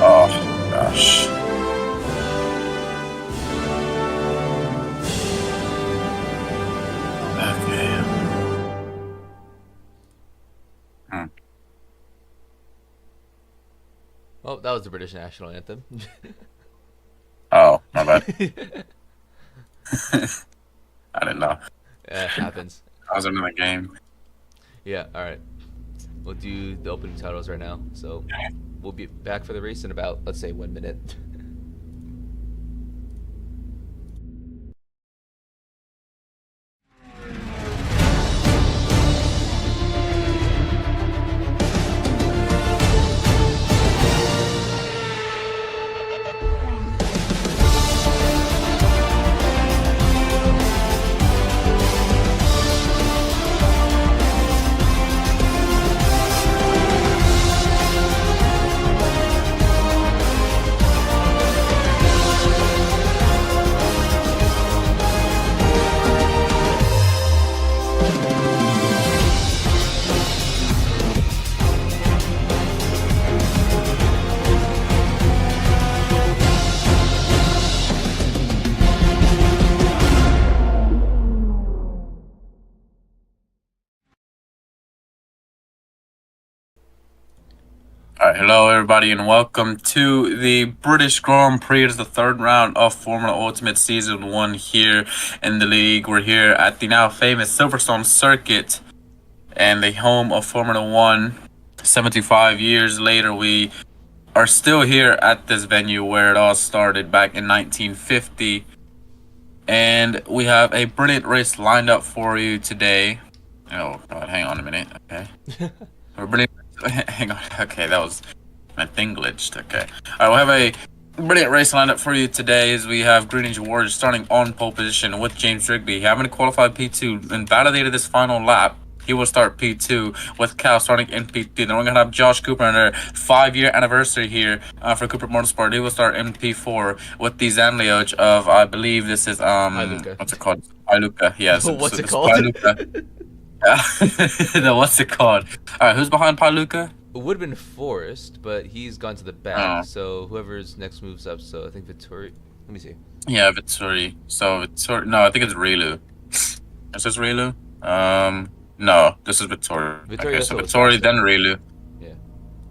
Speaker 2: Oh gosh. Okay.
Speaker 1: Oh, that was the British national anthem.
Speaker 2: Oh, my bad. I didn't know.
Speaker 1: Yeah, it happens.
Speaker 2: I was in the game.
Speaker 1: Yeah, alright. We'll do the opening titles right now. So we'll be back for the race in about, let's say, 1 minute.
Speaker 2: Alright, hello everybody and welcome to the British Grand Prix. It is the third round of Formula Ultimate Season 1 here in the league. We're here at the now famous Silverstone circuit and the home of Formula 1. 75 years later, we are still here at this venue where it all started back in 1950. And we have a brilliant race lined up for you today. Oh god, hang on a minute, okay. We're brilliant. Hang on. Okay, that was my thing glitched. Okay. All right, we'll have a brilliant race lined up for you today as we have Greenwich Warriors starting on pole position with James Rigby having to qualify P2 and validated this final lap. He will start P2 with Cal starting in P3. Then we're going to have Josh Cooper on their 5-year anniversary here for Cooper Motorsport. He will start in P4 with the Zanlioch of, I believe this is, what's it called? Iluka. Yes.
Speaker 1: What's it called?
Speaker 2: Iluka. No, what's it called? Alright, who's behind Paluca?
Speaker 1: It would have been Forrest, but he's gone to the back. So whoever's next moves up. So I think Vittori. Let me see.
Speaker 2: Yeah, Vittori. So Vittori. No, I think it's Rilu. Is this Rilu? No, this is Vittori. Okay, so Vittori, then Rilu.
Speaker 1: Yeah.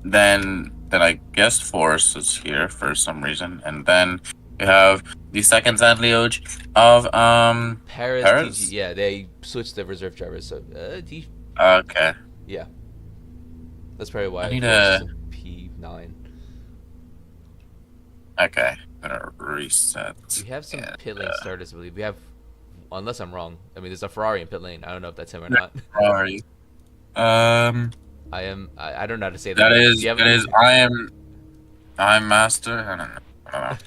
Speaker 2: Then I guess Forrest is here for some reason, and then we have the second Zanlioch of
Speaker 1: Paris.
Speaker 2: Paris?
Speaker 1: TG, yeah, they switched the reserve drivers. So
Speaker 2: Okay.
Speaker 1: yeah, that's probably why.
Speaker 2: I need
Speaker 1: Forrest is in P9.
Speaker 2: Okay, I'm gonna reset.
Speaker 1: We have some pit lane starters, I believe. We have, unless I'm wrong. I mean, there's a Ferrari in pit lane. I don't know if that's him or not.
Speaker 2: Ferrari.
Speaker 1: I don't know how to say that.
Speaker 2: That is. I'm master. I don't know.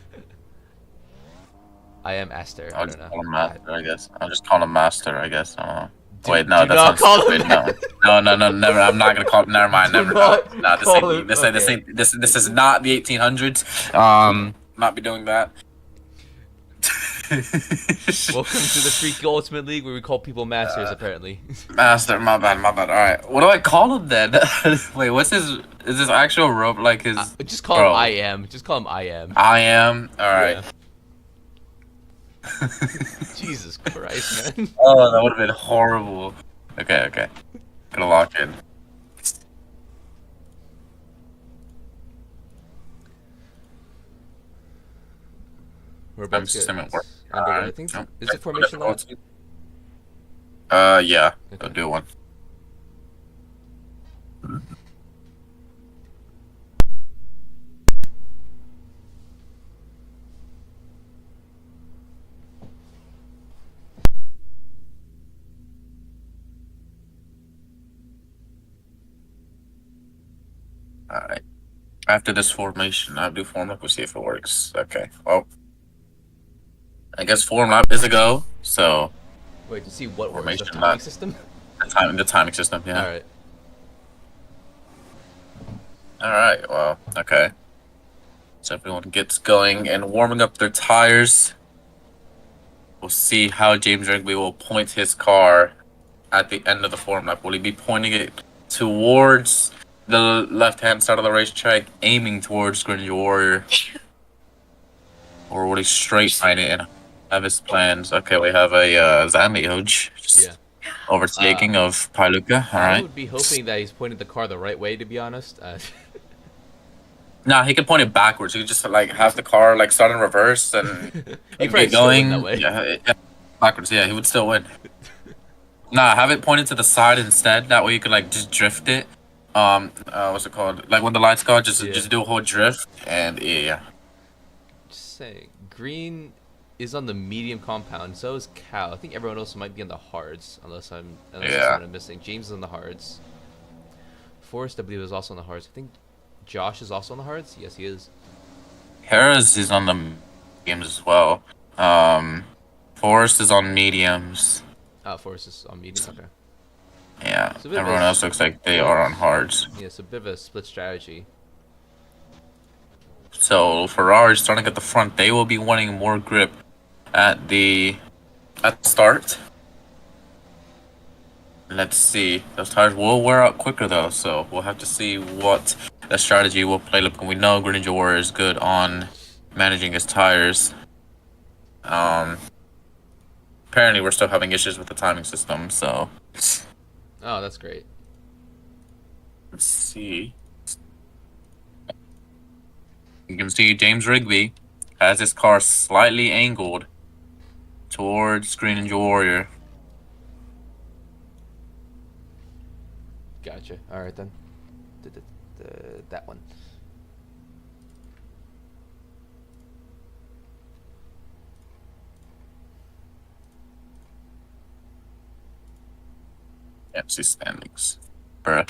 Speaker 1: I am Aster.
Speaker 2: I'll
Speaker 1: I
Speaker 2: just
Speaker 1: don't know.
Speaker 2: call him master, I guess. I'll just call him master, I guess. I don't know. Wait,
Speaker 1: Do
Speaker 2: no, that's
Speaker 1: not call him
Speaker 2: stupid. No, never. I'm not gonna call. Never mind.
Speaker 1: Do
Speaker 2: Never.
Speaker 1: not
Speaker 2: No,
Speaker 1: call him.
Speaker 2: this is not the 1800s. Not be doing that.
Speaker 1: Welcome to the Freaky Ultimate League, where we call people masters. Apparently.
Speaker 2: Master, my bad, my bad. All right, what do I call him then? Wait, what's his? Is this actual rope like his?
Speaker 1: Just call
Speaker 2: bro.
Speaker 1: him I am. Just call him I am.
Speaker 2: I am. All right.
Speaker 1: Yeah. Jesus Christ, man.
Speaker 2: Oh, that would have been horrible. Okay, okay. Gonna lock in.
Speaker 1: We're about to get
Speaker 2: System at work.
Speaker 1: underway. I think
Speaker 2: No,
Speaker 1: is it formation lab?
Speaker 2: Yeah.
Speaker 1: Okay.
Speaker 2: I'll do one. Alright. After this formation, I'll do form lap. We'll see if it works. Okay. Well, I guess form lap is a go. So
Speaker 1: Wait to see what works. The
Speaker 2: Formation
Speaker 1: timing
Speaker 2: lab.
Speaker 1: system.
Speaker 2: the timing system. Yeah.
Speaker 1: All right.
Speaker 2: Alright. Well. Okay. So everyone gets going and warming up their tires. We'll see how James Rigby will point his car at the end of the form lap. Will he be pointing it towards the left-hand side of the racetrack, aiming towards Greninja Warrior? Or will he straight line it and have his plans? Okay, we have a Zandioj
Speaker 1: Yeah.
Speaker 2: overtaking of Piluka.
Speaker 1: I
Speaker 2: Alright.
Speaker 1: would be hoping that he's pointing the car the right way. To be honest.
Speaker 2: Nah, he could point it backwards. He could just like have the car like start in reverse and
Speaker 1: He
Speaker 2: get
Speaker 1: probably still win
Speaker 2: going.
Speaker 1: that way.
Speaker 2: Yeah, backwards. Yeah, he would still win. Nah, have it pointed to the side instead. That way you could like just drift it. What's it called? Like when the lights go, just do a whole drift and yeah.
Speaker 1: Just saying, Green is on the medium compound. So is Cal. I think everyone else might be on the hards, unless there's someone I'm missing. James is on the hards. Forrest, I believe, is also on the hards. I think Josh is also on the hards. Yes, he is.
Speaker 2: Harris is on the mediums as well. Forrest is on mediums.
Speaker 1: Forrest is on medium. Okay.
Speaker 2: Yeah,
Speaker 1: So a bit of
Speaker 2: everyone
Speaker 1: a-
Speaker 2: else looks like they are on hards.
Speaker 1: Yeah, it's a bit of a split strategy.
Speaker 2: So Ferrari starting at the front, they will be wanting more grip at the start. Let's see. Those tires will wear out quicker though, so we'll have to see what the strategy will play. Look, we know Greninja Warrior is good on managing his tires. Apparently we're still having issues with the timing system, so
Speaker 1: Oh, that's great.
Speaker 2: let's see. You can see James Rigby has his car slightly angled towards Greninja Warrior.
Speaker 1: Gotcha. All right then. That one.
Speaker 2: MC standings. Bruh.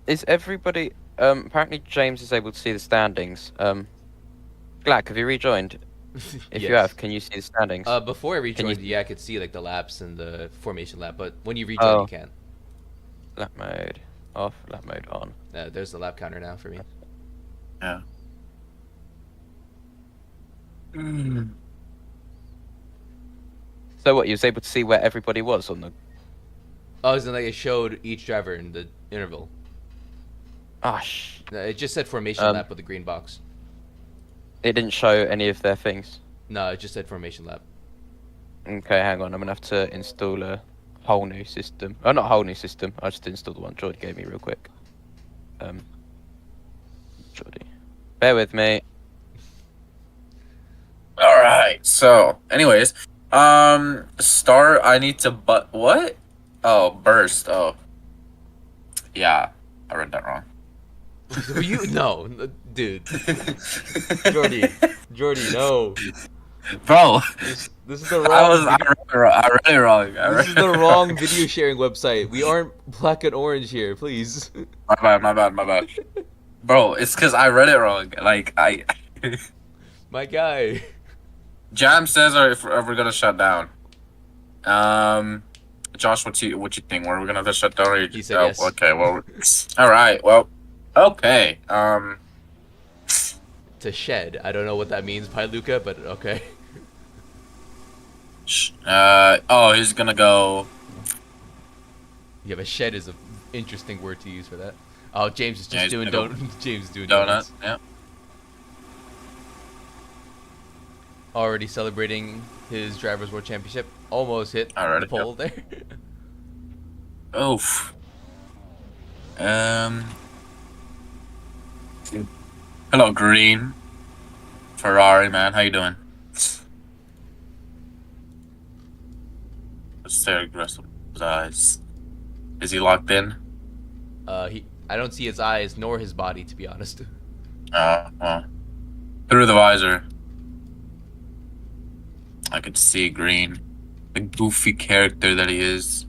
Speaker 3: Is everybody? Apparently James is able to see the standings. Glad, have you rejoined? If you
Speaker 1: Yes.
Speaker 3: have, can you see the standings?
Speaker 1: Before I
Speaker 3: Can you-
Speaker 1: rejoined, yeah, I could see like the laps and the formation lap, but when you rejoin,
Speaker 3: Oh.
Speaker 1: you can't.
Speaker 3: Lap mode off, lap mode on.
Speaker 1: There's the lap counter now for me.
Speaker 2: Yeah.
Speaker 3: So what? You was able to see where everybody was on the.
Speaker 1: Oh, so like it showed each driver in the interval.
Speaker 3: Ah,
Speaker 1: It just said formation
Speaker 3: Um,
Speaker 1: lap with the green box.
Speaker 3: It didn't show any of their things.
Speaker 1: No, it just said formation lap.
Speaker 3: Okay, hang on. I'm gonna have to install a whole new system. Oh, not a whole new system. I just installed the one Jordy gave me real quick. Jordy, bear with me.
Speaker 2: All right. So, anyways, start. I need to what? Oh, burst. Oh, yeah. I read that wrong.
Speaker 1: You no, dude. Jordy, no.
Speaker 2: Bro,
Speaker 1: This is the wrong.
Speaker 2: I read it wrong.
Speaker 1: This is the wrong video sharing website. We aren't black and orange here, please.
Speaker 2: My bad. Bro, it's because I read it wrong. Like
Speaker 1: My guy.
Speaker 2: Jam says are we gonna shut down? Josh, what you think? Were we gonna have to shut down? Or you
Speaker 1: He
Speaker 2: just,
Speaker 1: said yes.
Speaker 2: Okay, well, all right, well, okay.
Speaker 1: to shed. I don't know what that means, Luca, but okay.
Speaker 2: Oh, he's gonna go.
Speaker 1: Yeah, but shed is an interesting word to use for that. Oh, James is just
Speaker 2: Yeah, he's
Speaker 1: doing
Speaker 2: gonna go
Speaker 1: James is doing
Speaker 2: donut.
Speaker 1: donuts.
Speaker 2: Yeah.
Speaker 1: Already celebrating his Drivers' World Championship. Almost hit
Speaker 2: Alrighty,
Speaker 1: the pole there.
Speaker 2: Oof. Hello, Green. Ferrari, man. How you doing? Stare aggressive with his eyes. Is he locked in?
Speaker 1: I don't see his eyes nor his body, to be honest.
Speaker 2: Well. Through the visor. I could see Green. The goofy character that he is.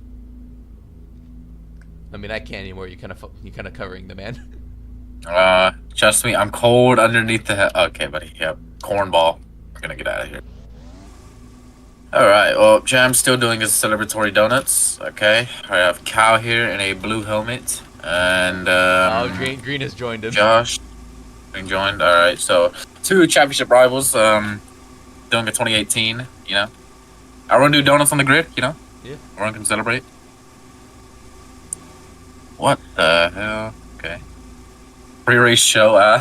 Speaker 1: I mean, I can't anymore. You kind of covering the man.
Speaker 2: Trust me, I'm cold underneath the head. Okay, buddy. Yep. Cornball. We're gonna get out of here. Alright, well, Jam's still doing his celebratory donuts. Okay. I have Cow here in a blue helmet. And,
Speaker 1: Green has joined him.
Speaker 2: Josh. Green joined. Alright, so 2 championship rivals, doing a 2018, you know. Everyone do donuts on the grid, you know?
Speaker 1: Yeah.
Speaker 2: Everyone can celebrate. What the hell? Okay. Pre-race show,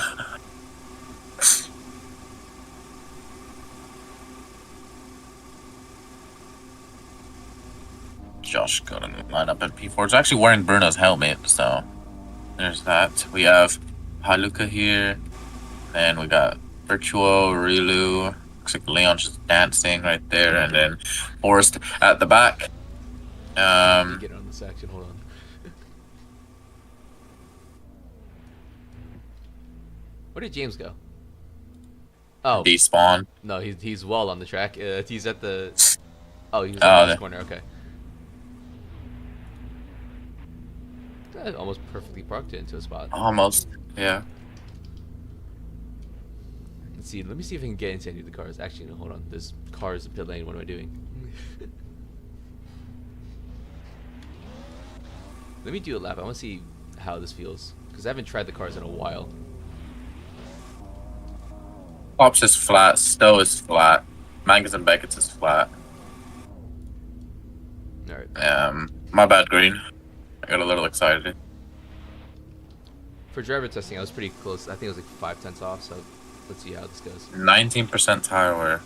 Speaker 2: Josh got to line up at P4. It's actually wearing Bruno's helmet, so there's that. We have Haluka here, and we got Virtual, Rilu. Looks like Leon's just dancing right there, and then Forrest at the back.
Speaker 1: Get on the section. Hold on. Where did James go? Oh,
Speaker 2: Despawn.
Speaker 1: no, he's well on the track. He's at the. Oh, he's at this corner. Okay. That almost perfectly parked it into a spot.
Speaker 2: Almost, yeah.
Speaker 1: Let's see. Let me see if I can get into any of the cars. Actually, no, hold on. There's cars in pit lane. What am I doing? Let me do a lap. I want to see how this feels because I haven't tried the cars in a while.
Speaker 2: Pops is flat. Stowe is flat. Mangus and Beckett's is flat.
Speaker 1: All right.
Speaker 2: My bad, Green. I got a little excited.
Speaker 1: For driver testing, I was pretty close. I think it was like 5/10 off. So let's see how this goes.
Speaker 2: 19% tire wear.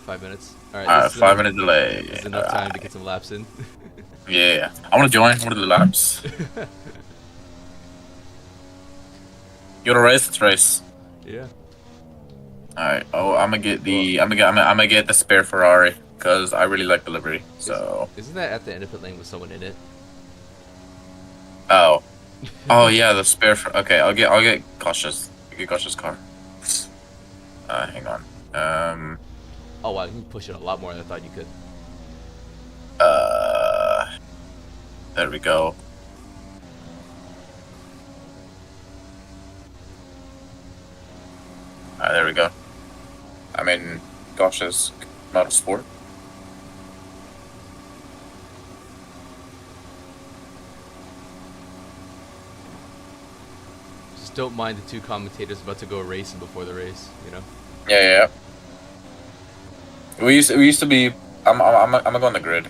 Speaker 1: 5 minutes. All right.
Speaker 2: Alright, 5-minute delay.
Speaker 1: This is enough time to get some laps in.
Speaker 2: Yeah. I want to join. I want to do the laps. You want to race? Let's race.
Speaker 1: Yeah.
Speaker 2: Alright. Oh, I'm gonna get the. I'm gonna get the spare Ferrari because I really like the livery. So.
Speaker 1: Isn't that at the end of pit lane with someone in it?
Speaker 2: Oh. Oh yeah, the spare. Okay, I'll get Cautious. Get Cautious car. Hang on.
Speaker 1: Oh wow, you can push it a lot more than I thought you could.
Speaker 2: There we go. Alright, there we go. I mean, Cautious Motorsport.
Speaker 1: Just don't mind the 2 commentators about to go racing before the race, you know?
Speaker 2: Yeah. We used to be. I'm gonna go on the grid.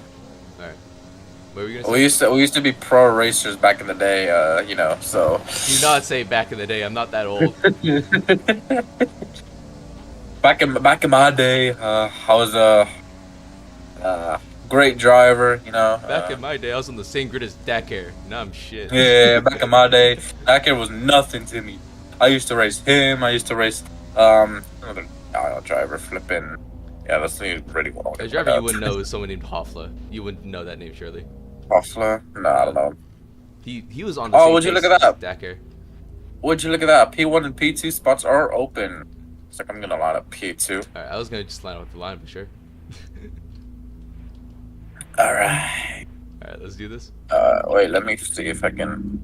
Speaker 1: All right. What were you gonna say?
Speaker 2: We used to be pro racers back in the day. You know, so.
Speaker 1: Do not say back in the day. I'm not that old.
Speaker 2: back in my day, I was a great driver. You know.
Speaker 1: Back in my day, I was on the same grid as Dakar. Now I'm shit.
Speaker 2: Yeah, back in my day, Dakar was nothing to me. I used to race him. I used to race another driver flipping. Yeah, that's really well.
Speaker 1: A driver you wouldn't know is someone named Hoffler. You wouldn't know that name, surely.
Speaker 2: Hoffler? No, I don't know.
Speaker 1: He was on the
Speaker 2: Oh,
Speaker 1: same
Speaker 2: would you
Speaker 1: pace
Speaker 2: look at
Speaker 1: as
Speaker 2: that?
Speaker 1: Dakar.
Speaker 2: Would you look at that? P1 and P2 spots are open. It's like I'm gonna line up P2.
Speaker 1: Alright, I was gonna just line up with the line for sure.
Speaker 2: Alright.
Speaker 1: Alright, let's do this.
Speaker 2: Wait, let me see if I can.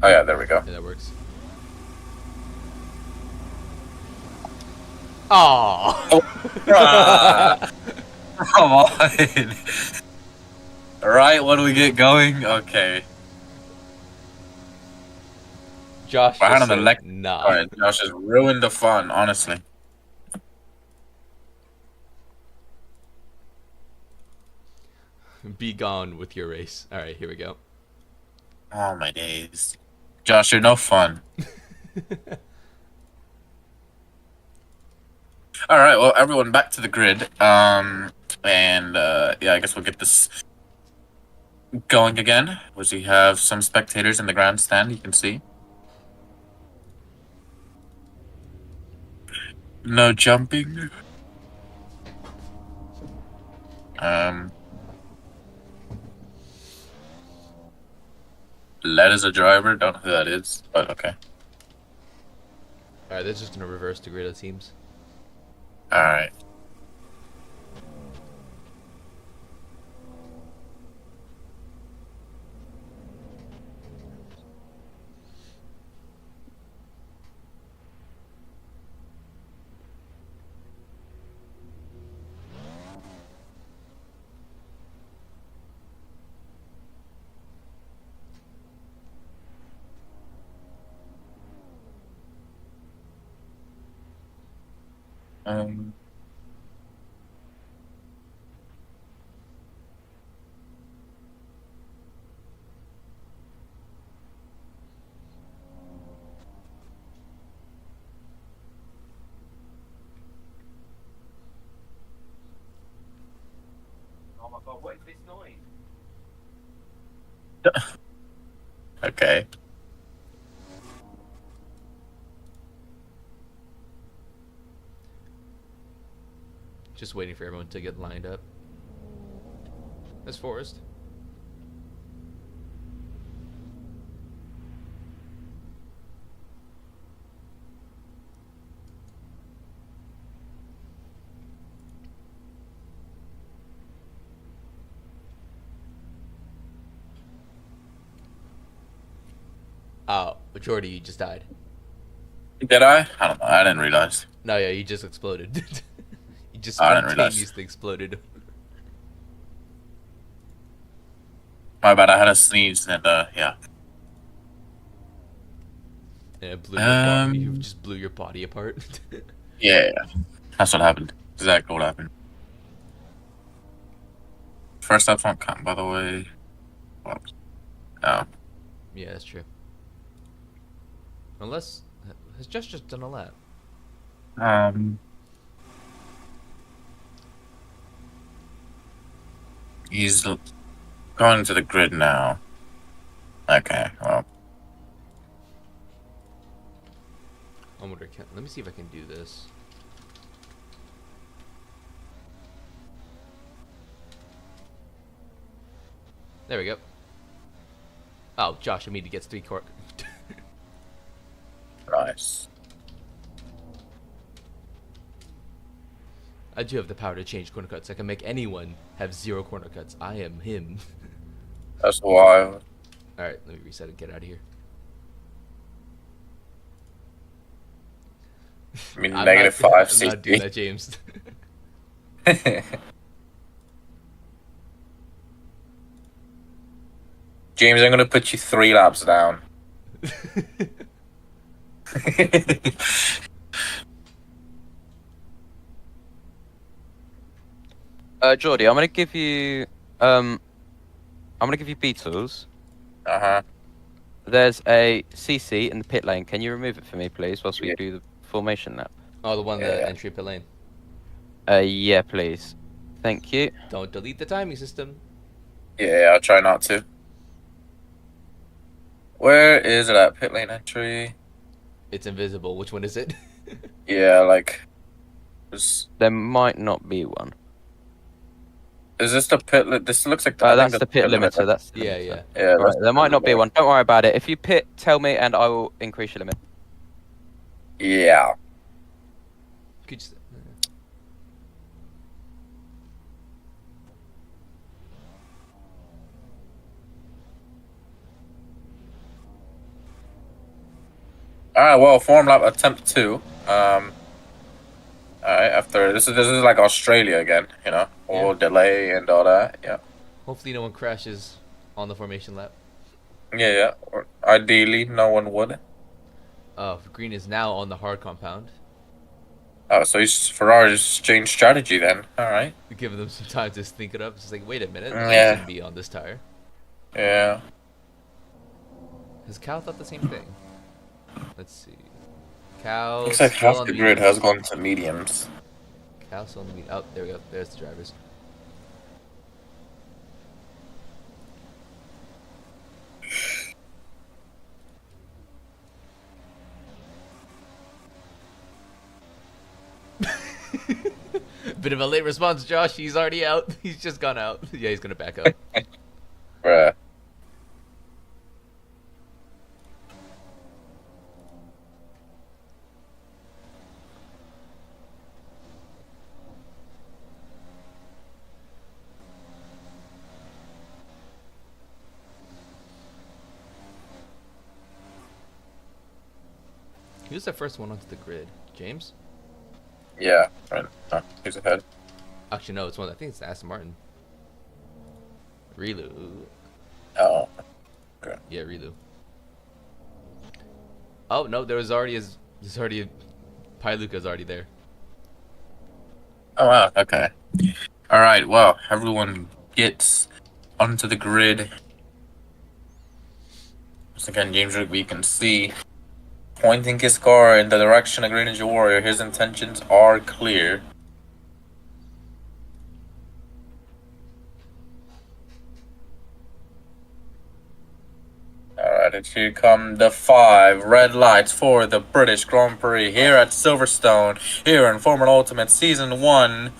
Speaker 2: Oh yeah, there we go.
Speaker 1: Yeah, that works. Oh.
Speaker 2: Come on. Alright, what do we get going? Okay.
Speaker 1: Josh
Speaker 2: I had
Speaker 1: just
Speaker 2: on the
Speaker 1: said,
Speaker 2: left.
Speaker 1: nah.
Speaker 2: Alright, Josh just ruined the fun, honestly.
Speaker 1: Be gone with your race. All right, here we go.
Speaker 2: Oh my days. Josh, you're no fun. Alright, well everyone back to the grid. Yeah, I guess we'll get this going again. We have some spectators in the grandstand, you can see. No jumping. Led as a driver, don't know who that is, but okay.
Speaker 1: All right, they're just gonna reverse the grid of teams.
Speaker 2: Alright. Um,
Speaker 1: Oh my god, what is this noise?
Speaker 2: okay.
Speaker 1: Just waiting for everyone to get lined up. That's Forrest. Oh, Jordy, you just died.
Speaker 2: Did I? I don't know, I didn't realize.
Speaker 1: No, yeah, you just exploded. You just
Speaker 2: I didn't realize.
Speaker 1: spontaneously exploded.
Speaker 2: My bad, I had a sneeze and yeah.
Speaker 1: And it blew your body. You just blew your body apart.
Speaker 2: Yeah. That's what happened. Exactly what happened. First up won't count, by the way. Well, no.
Speaker 1: Yeah, that's true. Unless has Josh just done a lap?
Speaker 2: He's going to the grid now. Okay, well.
Speaker 1: I wonder. Let me see if I can do this. There we go. Oh, Josh immediately gets 3 cork.
Speaker 2: Nice.
Speaker 1: I do have the power to change corner cuts. I can make anyone have 0 corner cuts. I am him.
Speaker 2: That's wild.
Speaker 1: Alright, let me reset and get out of here.
Speaker 2: I mean,
Speaker 1: I'm
Speaker 2: negative
Speaker 1: not,
Speaker 2: 5
Speaker 1: I'm not doing
Speaker 2: CP.
Speaker 1: that, James.
Speaker 2: James, I'm gonna put you 3 laps down.
Speaker 3: Jordy, I'm gonna give you Beatles.
Speaker 2: Uh-huh.
Speaker 3: There's a CC in the pit lane. Can you remove it for me, please, whilst we
Speaker 2: Yeah.
Speaker 3: do the formation lap?
Speaker 1: Oh, the one
Speaker 2: Yeah,
Speaker 1: that
Speaker 2: yeah.
Speaker 1: entry pit lane.
Speaker 3: Yeah, please. Thank you.
Speaker 1: Don't delete the timing system.
Speaker 2: Yeah, I'll try not to. Where is it at? Pit lane entry?
Speaker 1: It's invisible. Which one is it?
Speaker 2: Yeah, like... Is
Speaker 3: There might not be one.
Speaker 2: this the pit... This looks like...
Speaker 3: That's the pit limiter. That's the
Speaker 1: Yeah,
Speaker 3: limiter.
Speaker 1: yeah.
Speaker 2: Yeah,
Speaker 3: Right,
Speaker 2: that's
Speaker 3: there might not be one. Don't worry about it. If you pit, tell me, and I will increase your limit.
Speaker 2: Yeah.
Speaker 1: Could you just,
Speaker 2: Alright, well, form lap attempt 2. Alright, after... This is like Australia again, you know? All
Speaker 1: Yeah.
Speaker 2: delay and all that, yeah.
Speaker 1: hopefully no one crashes on the formation lap.
Speaker 2: Yeah, yeah. Or ideally, no one would.
Speaker 1: Green is now on the hard compound.
Speaker 2: Oh, so Ferrari's changed strategy then. All right.
Speaker 1: Giving them some time to think it up. It's like, wait a minute, I
Speaker 2: Yeah.
Speaker 1: shouldn't be on this tire.
Speaker 2: Yeah.
Speaker 1: Has Cal thought the same thing? Let's see. Cal
Speaker 2: Looks like
Speaker 1: still
Speaker 2: half
Speaker 1: on
Speaker 2: the grid
Speaker 1: mediums.
Speaker 2: has gone to mediums.
Speaker 1: Cal still on the medium. Oh, there we go. There's the drivers. Bit of a late response, Josh. He's already out. He's just gone out. Yeah, he's gonna back up.
Speaker 2: Bruh.
Speaker 1: He was the first one onto the grid. James?
Speaker 2: Yeah. Right. He's ahead.
Speaker 1: Actually, no. It's one. I think it's Aston Martin. Relu.
Speaker 2: Oh.
Speaker 1: Yeah, Relu. Oh no, there's already Luca's already there.
Speaker 2: Oh wow. Okay. All right. Well, everyone gets onto the grid. Once again, James Rigby, you can see pointing his car in the direction of Green Ninja Warrior. His intentions are clear. Alright, and here come the 5 red lights for the British Grand Prix here at Silverstone, here in Formula Ultimate Season 1.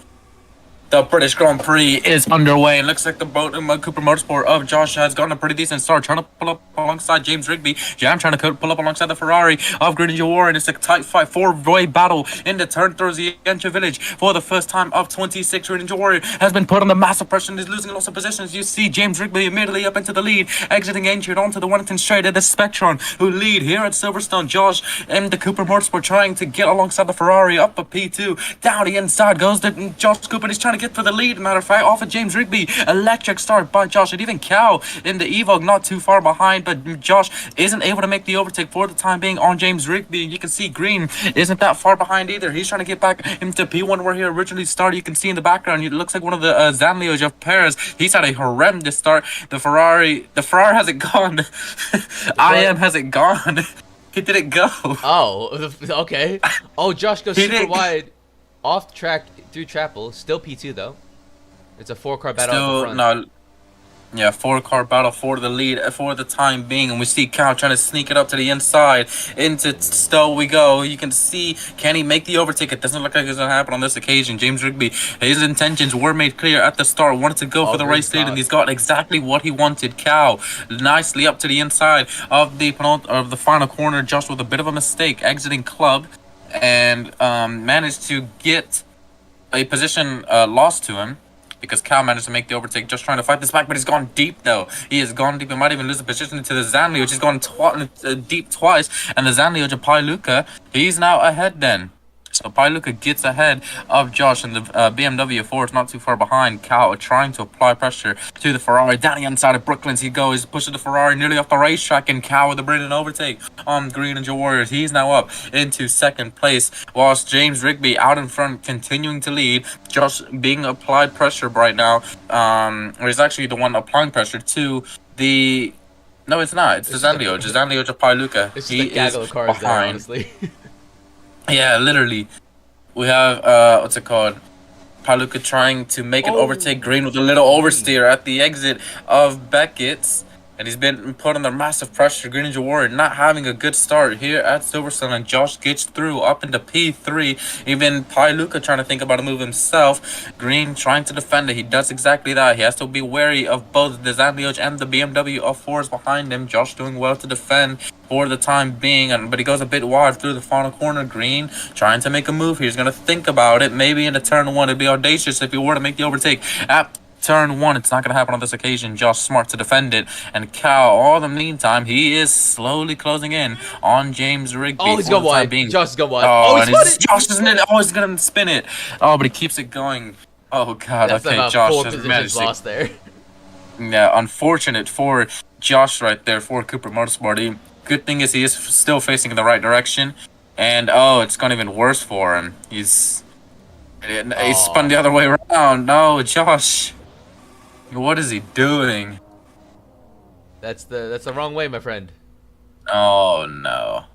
Speaker 2: The British Grand Prix is underway, and looks like the Cooper Motorsport of Josh has gotten a pretty decent start, trying to pull up alongside James Rigby. Jam trying to pull up alongside the Ferrari of Green Ninja Warrior, and it's a tight fight, 4-way battle in the turn towards the Entry Village. For the first time of 26, Green Ninja Warrior has been put under massive pressure and is losing lots of positions. You see James Rigby immediately up into the lead, exiting entry onto the Wellington straight at the Spectron, who lead here at Silverstone. Josh and the Cooper Motorsport trying to get alongside the Ferrari up a P2. Down the inside goes the Josh Cooper, and he's trying to get for the lead. Matter of fact, off of James Rigby, electric start by Josh, and even Cal in the Evoque not too far behind, but Josh isn't able to make the overtake for the time being on James Rigby. You can see Green isn't that far behind either. He's trying to get back into P1 where he originally started. You can see in the background, it looks like one of the Zanlioj of Perez. He's had a horrendous start. The Ferrari hasn't gone. IM hasn't gone. He didn't go.
Speaker 1: Oh, okay. Oh, Josh goes
Speaker 2: He
Speaker 1: super
Speaker 2: didn't-
Speaker 1: wide, off track through Chapel. Still P2 though. It's a 4-car battle at the
Speaker 2: Still,
Speaker 1: front.
Speaker 2: no. Yeah, 4-car battle for the lead for the time being, and we see Cal trying to sneak it up to the inside. Into Stowe we go. You can see, can he make the overtake? It doesn't look like it's going to happen on this occasion. James Rigby, his intentions were made clear at the start. Wanted to go for the race lead, and he's got exactly what he wanted. Cal nicely up to the inside of the final corner, just with a bit of a mistake, exiting club, and managed to get a position lost to him, because Cal managed to make the overtake, just trying to fight this back, but he's gone deep though. He has gone deep. He might even lose the position to the Zanli, which has gone deep twice, and the Zanli of Pai Luca, he's now ahead then. So Pai Luca gets ahead of Josh, and the BMW 4 is not too far behind. Cal trying to apply pressure to the Ferrari. Down the inside of Brooklyn's he goes, pushes the Ferrari nearly off the racetrack, and Cal with a brilliant overtake on Green Ninja Warriors. He's now up into second place, whilst James Rigby out in front, continuing to lead. Josh being applied pressure right now, or he's actually the one applying pressure to the... No, it's not. It's the Zanlioj. The Zanlioj of Pai Luca.
Speaker 1: It's
Speaker 2: He
Speaker 1: just a gaggle
Speaker 2: is
Speaker 1: of cars there,
Speaker 2: behind.
Speaker 1: honestly.
Speaker 2: Yeah, literally. We have, what's it called? Paluca trying to make an overtake Green with a little oversteer at the exit of Beckett's. And he's been put under massive pressure. Green Ninja Warrior not having a good start here at Silverstone, and Josh gets through up into P3. Even Pai Luca trying to think about a move himself. Green trying to defend it. He does exactly that. He has to be wary of both the Zanlioj and the BMW of 4s behind him. Josh doing well to defend for the time being, but he goes a bit wide through the final corner. Green trying to make a move here. He's going to think about it. Maybe in the turn 1 it'd be audacious if he were to make the overtake at turn 1. It's not going to happen on this occasion. Josh smart to defend it, and Cal, all the meantime, he is slowly closing in on James Rigby.
Speaker 1: Oh, he's got wide. Josh got wide.
Speaker 2: Oh,
Speaker 1: he's
Speaker 2: and
Speaker 1: won it.
Speaker 2: Josh isn't it? Oh, he's going to spin it. Oh, but he keeps it going. Oh God.
Speaker 1: That's
Speaker 2: okay,
Speaker 1: about
Speaker 2: Josh
Speaker 1: 4
Speaker 2: has
Speaker 1: positions
Speaker 2: managed to...
Speaker 1: lost there.
Speaker 2: Yeah, unfortunate for Josh right there, for Cooper Motorsport. good thing is he is still facing in the right direction. And oh, it's gone even worse for him. He's spun the other way around. No, Josh. What is he doing?
Speaker 1: That's the wrong way, my friend.
Speaker 2: Oh no.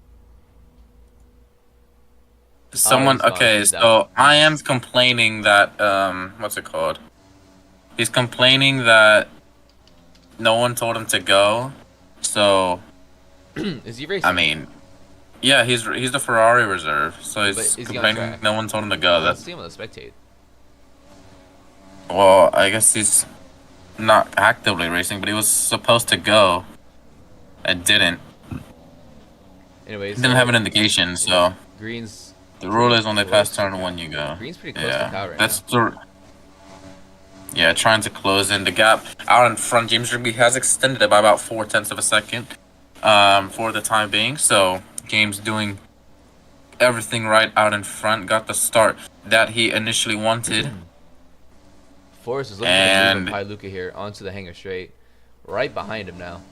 Speaker 2: Someone
Speaker 1: he's gone.
Speaker 2: okay,
Speaker 1: He's
Speaker 2: so
Speaker 1: down.
Speaker 2: I am complaining that what's it called? He's complaining that no one told him to go. So
Speaker 1: Is he racing?
Speaker 2: I mean, yeah, he's the Ferrari reserve. So
Speaker 1: But
Speaker 2: he's
Speaker 1: is he on
Speaker 2: complaining
Speaker 1: track?
Speaker 2: no one told him to go.
Speaker 1: I don't
Speaker 2: That's
Speaker 1: see him on the spectate.
Speaker 2: well, I guess he's not actively racing, but he was supposed to go. And didn't.
Speaker 1: Anyways,
Speaker 2: He didn't have an indication, so
Speaker 1: Green's
Speaker 2: the rule is when they pass
Speaker 1: close
Speaker 2: turn
Speaker 1: to
Speaker 2: one, you go.
Speaker 1: Green's pretty close to Kyle right
Speaker 2: that's the. Yeah, trying to close in the gap out in front. James Rigby has extended it by about 0.4 of a second, for the time being. So James doing everything right out in front. Got the start that he initially wanted.
Speaker 1: Forrest is looking
Speaker 2: And-
Speaker 1: for the move of Pi Luca here onto the hanger straight, right behind him now.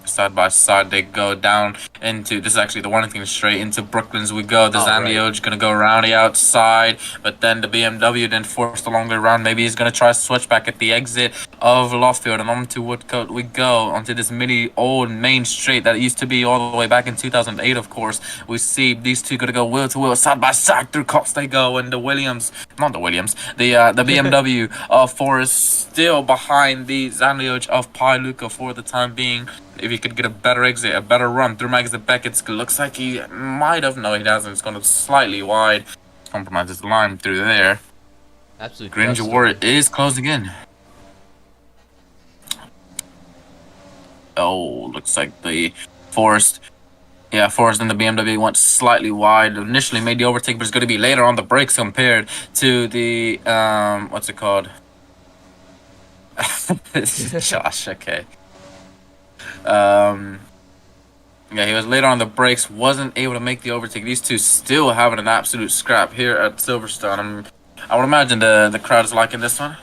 Speaker 2: Side by side, they go down into this is actually the one thing straight into Brooklyn's. We go. The Zandioj gonna go around the outside, but then the BMW then forced the long way around. Maybe he's gonna try to switch back at the exit of Loffield and onto Woodcote. We go onto this mini old main straight that used to be all the way back in 2008. Of course, we see these two gonna go wheel to wheel, side by side through cuts they go, and the BMW of Forrest still behind the Zandioj of Pi Luca for the time being. If he could get a better exit, a better run through Magazine Beckett, looks like he might have. No, he doesn't. It's going slightly wide. Compromises the line through there.
Speaker 1: Absolutely.
Speaker 2: Granger Ward is closing in. Oh, looks like the Forrest. Yeah, Forrest and the BMW went slightly wide. Initially made the overtake, but it's going to be later on the brakes compared to the what's it called? Josh, okay. Yeah, he was later on the brakes, wasn't able to make the overtake. These two still having an absolute scrap here at Silverstone. I would imagine the crowd is liking this one.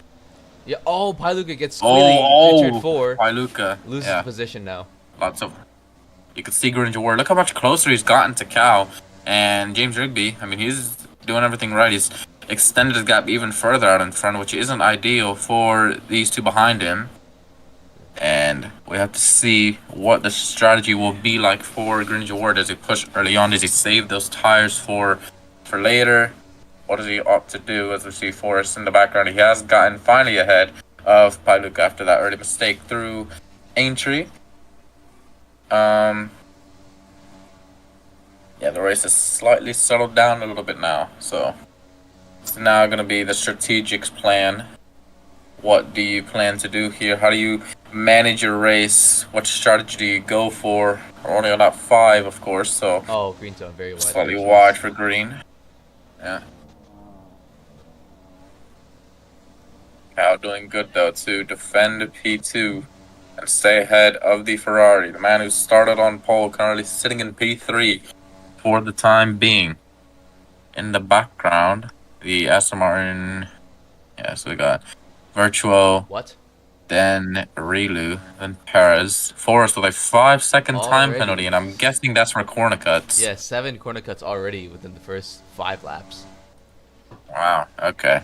Speaker 1: Yeah. Oh, Pi Luca gets squealing. Richard 4
Speaker 2: Pi Luca
Speaker 1: loses position now.
Speaker 2: Lots of. You can see Granger Ward. Look how much closer he's gotten to Cal and James Rigby. I mean, he's doing everything right. He's extended his gap even further out in front, which isn't ideal for these two behind him. And we have to see what the strategy will be like for Granger Ward. Does he push early on? Does he save those tires for later? What does he opt to do? As we see Forrest in the background, he has gotten finally ahead of Pi Luca after that early mistake through Aintree. Yeah, the race has slightly settled down a little bit now. So it's now going to be the strategic plan. What do you plan to do here? How do you manage your race? What strategy do you go for? We're only on lap 5, of course, so
Speaker 1: Oh, green zone very wide.
Speaker 2: slightly wide for green. Yeah. Cal doing good though to defend P2 and stay ahead of the Ferrari. The man who started on pole currently sitting in P3 for the time being. In the background, the Aston Martin. Yeah, so we got Virtuo.
Speaker 1: What?
Speaker 2: Then Relu, then Perez. Forrest with a 5-second time
Speaker 1: Already?
Speaker 2: penalty, and I'm guessing that's for corner cuts.
Speaker 1: Yeah, 7 corner cuts already within the first 5 laps.
Speaker 2: Wow, okay.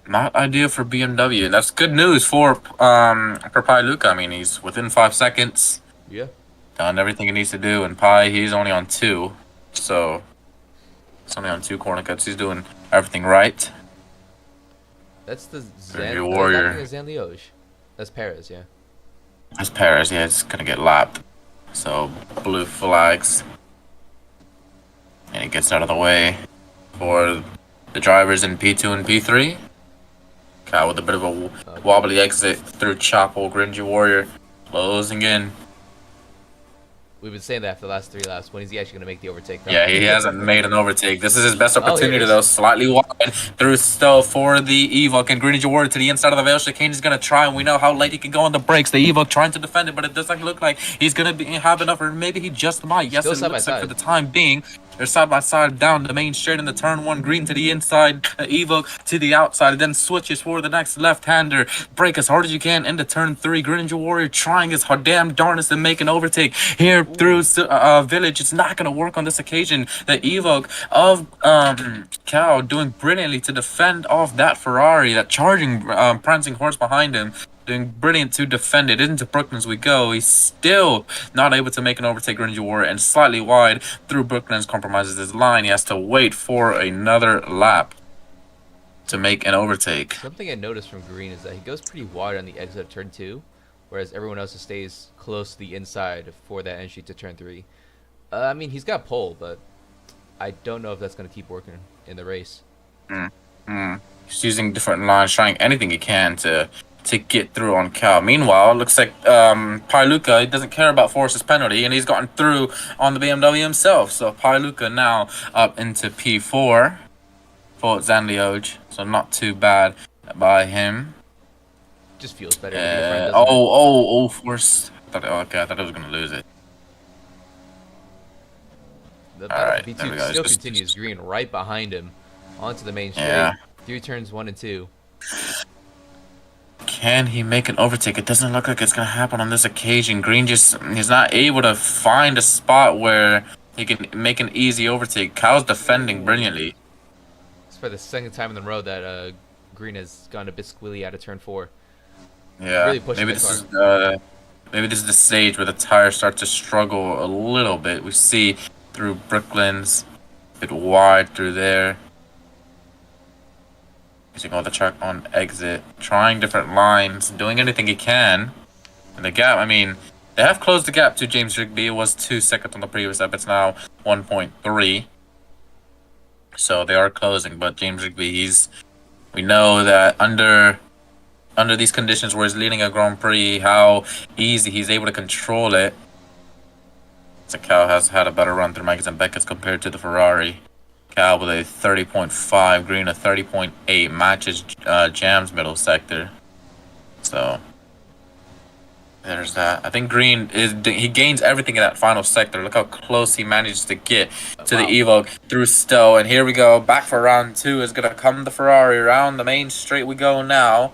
Speaker 2: Not ideal for BMW. That's good news for Pi Luca. I mean, he's within 5 seconds.
Speaker 1: Yeah.
Speaker 2: Done everything he needs to do, and Pi, he's only on 2. So, it's only on 2 corner cuts. He's doing everything right.
Speaker 1: That's the
Speaker 2: Your warrior.
Speaker 1: Zandioj. That's Perez, yeah.
Speaker 2: That's Perez, yeah, it's gonna get lapped. So, blue flags. And it gets out of the way for the drivers in P2 and P3. Cal with a bit of a wobbly exit through Chapel. Granger Warrior closing in.
Speaker 1: We've been saying that for the last 3 laps. When is he actually going to make the overtake?
Speaker 2: Yeah, he hasn't made an overtake. This is his best opportunity,
Speaker 1: here it is.
Speaker 2: though. Slightly wide through still for the Evoque. And Granger Warrior to the inside of the Veil chicane. He's going to try, and we know how late he can go on the brakes. The Evoque trying to defend it, but it doesn't look like he's going to have enough, or maybe he just might. Yes,
Speaker 1: Still
Speaker 2: it
Speaker 1: side by
Speaker 2: looks like
Speaker 1: side.
Speaker 2: for the time being. They're side by side down the main straight in the turn one. Green to the inside, Evoke to the outside, and then switches for the next left-hander. Break as hard as you can into turn three. Greninja Warrior trying his damn darnest to make an overtake here through Village. It's not going to work on this occasion. The Evoke of Cal doing brilliantly to defend off that Ferrari, that charging prancing horse behind him. Doing brilliant to defend it. Into Brooklands we go. He's still not able to make an overtake Greninja Warrior, and slightly wide through Brooklands compromises his line. He has to wait for another lap to make an overtake.
Speaker 1: Something I noticed from Green is that he goes pretty wide on the exit of turn 2, whereas everyone else stays close to the inside for that entry to turn 3. I mean, he's got pole, but I don't know if that's going to keep working in the race.
Speaker 2: He's using different lines, trying anything he can to get through on Cal. Meanwhile, it looks like Pailuka, he doesn't care about Forrest's penalty, and he's gotten through on the BMW himself. So Pailuka now up into P4 for Zanlioj. So not too bad by him.
Speaker 1: Just feels better. To be a friend, doesn't it?
Speaker 2: Forrest. I thought I was going to lose it.
Speaker 1: The battle
Speaker 2: Alright,
Speaker 1: for
Speaker 2: there we
Speaker 1: P2
Speaker 2: go.
Speaker 1: still
Speaker 2: Just-
Speaker 1: continues. Green right behind him onto the main straight.
Speaker 2: Yeah.
Speaker 1: Through turns 1 and 2.
Speaker 2: Can he make an overtake? It doesn't look like it's going to happen on this occasion. Green he's not able to find a spot where he can make an easy overtake. Cal's defending brilliantly.
Speaker 1: It's for the second time in the row that Green has gone a bit squilly out of turn 4.
Speaker 2: Yeah,
Speaker 1: Really pushing
Speaker 2: maybe
Speaker 1: the
Speaker 2: maybe this is the stage where the tires start to struggle a little bit. We see through Brooklands, a bit wide through there. Using all the track on exit, trying different lines, doing anything he can. And the gap, I mean, they have closed the gap to James Rigby. It was 2 seconds on the previous lap. It's now 1.3. So they are closing, but James Rigby, we know that under these conditions where he's leading a Grand Prix, how easy he's able to control it. So Cal has had a better run through Maggots and Beckett's compared to the Ferrari. Cal with a 30.5, Green a 30.8, matches Jam's middle sector. So there's that. I think Green he gains everything in that final sector. Look how close he manages to get to the Evoke through Stowe. And here we go, back for round 2 is gonna come the Ferrari around the main straight we go now.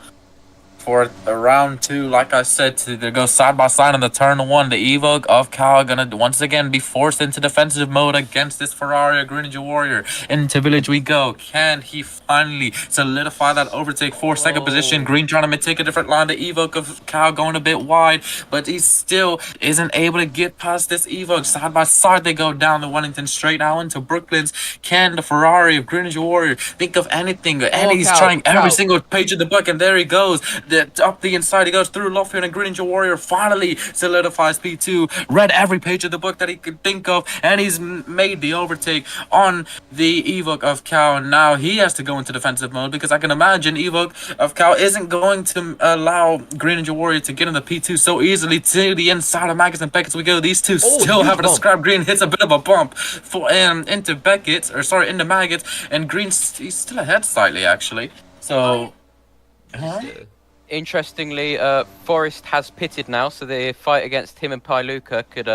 Speaker 2: For the round 2, like I said, they go side by side on the turn 1. The Evoke of Cal gonna once again be forced into defensive mode against this Ferrari or Greninja Warrior. Into Village we go. Can he finally solidify that overtake for second position? Green trying to take a different line. The Evoke of Cal going a bit wide, but he still isn't able to get past this Evoke. Side by side they go down the Wellington straight now into Brooklands. Can the Ferrari of Greninja Warrior think of anything? And he's trying every single page of the book, and there he goes. Up the inside, he goes through Loffield, and Greninja Warrior finally solidifies P2. Read every page of the book that he could think of, and he's made the overtake on the Evoke of Cal. Now he has to go into defensive mode, because I can imagine Evoke of Cal isn't going to allow Greninja Warrior to get in the P2 so easily. To the inside of Maggots and Beckett's we go. These two still having a scrap. Green hits a bit of a bump for into Beckett's, into Maggots, and Green's he's still ahead slightly actually. So.
Speaker 3: Interestingly, Forrest has pitted now, so the fight against him and Pailuka could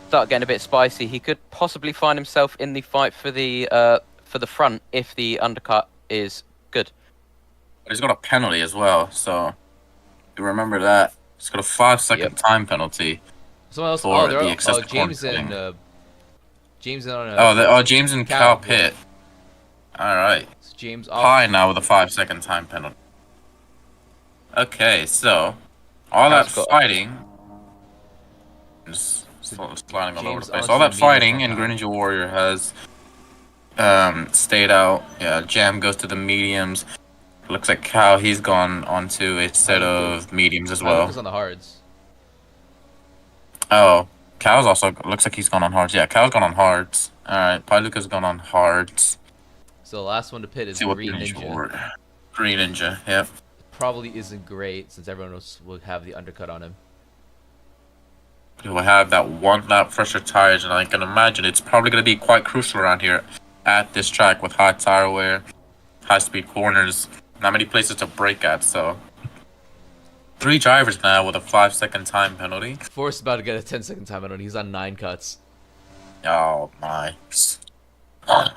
Speaker 3: start getting a bit spicy. He could possibly find himself in the fight for the front if the undercut is good.
Speaker 2: He's got a penalty as well, so you remember that. He's got a 5-second time penalty.
Speaker 1: Someone else.
Speaker 2: For
Speaker 1: They're
Speaker 2: the
Speaker 1: all,
Speaker 2: excessive
Speaker 1: James
Speaker 2: cornering.
Speaker 1: and James on.
Speaker 2: James and Cal pit. All right.
Speaker 1: So James off.
Speaker 2: Pi now with a 5-second time penalty. Okay, so all that fighting, just sliding all over the place. All that fighting, and Greninja Warrior has stayed out. Yeah, Jam goes to the mediums. Looks like Cal, he's gone onto a set of mediums as well.
Speaker 1: On the hards.
Speaker 2: Oh, Cal's also looks like he's gone on hards. Yeah, Cal's gone on hards. All right, Pailuka's gone on hards.
Speaker 1: So the last one to pit is Green Ninja.
Speaker 2: Green Ninja, yep.
Speaker 1: Probably isn't great since everyone else will have the undercut on him.
Speaker 2: He will have that one lap fresher tires, and I can imagine it's probably going to be quite crucial around here at this track with high tire wear, high speed corners, not many places to brake at. So 3 drivers now with a 5-second time penalty.
Speaker 1: Forrest about to get a 10-second time penalty. He's on 9 cuts.
Speaker 2: Oh my. All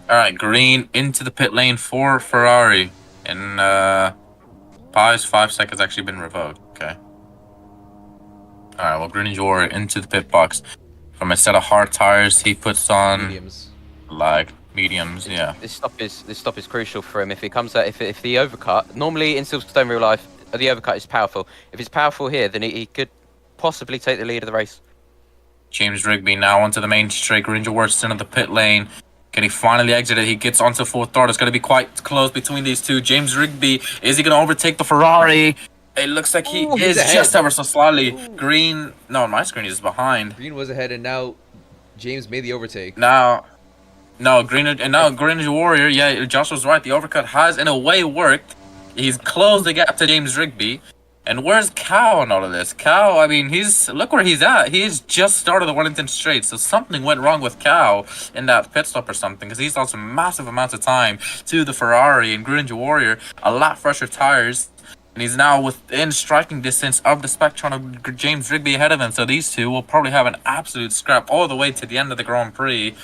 Speaker 2: right, green into the pit lane for Ferrari, and 5 seconds actually been revoked. Okay. All right, well, green Warrior into the pit box. From a set of hard tires, he puts on
Speaker 1: Mediums.
Speaker 2: like mediums. Yeah.
Speaker 3: This stop is crucial for him. If it comes out, if the overcut, normally in Silverstone real life, the overcut is powerful. If it's powerful here, then he could possibly take the lead of the race.
Speaker 2: James Rigby now onto the main straight. Green Warrior into the pit lane. Can he finally exit it? He gets onto full throttle. It's going to be quite close between these two. James Rigby, is he going to overtake the Ferrari? It looks like he is just ever so slightly. Green, no, my screen is behind.
Speaker 1: Green was ahead, and now James made the overtake.
Speaker 2: Now Green Warrior, yeah, Josh was right. The overcut has, in a way, worked. He's closed the gap to James Rigby. And where's Cow in all of this? Cow, I mean, look where he's at. He's just started the Wellington Straight, so something went wrong with Cow in that pit stop or something, because he's lost massive amounts of time to the Ferrari and Green Warrior, a lot fresher tires, and he's now within striking distance of the Spectron of James Rigby ahead of him. So these two will probably have an absolute scrap all the way to the end of the Grand Prix.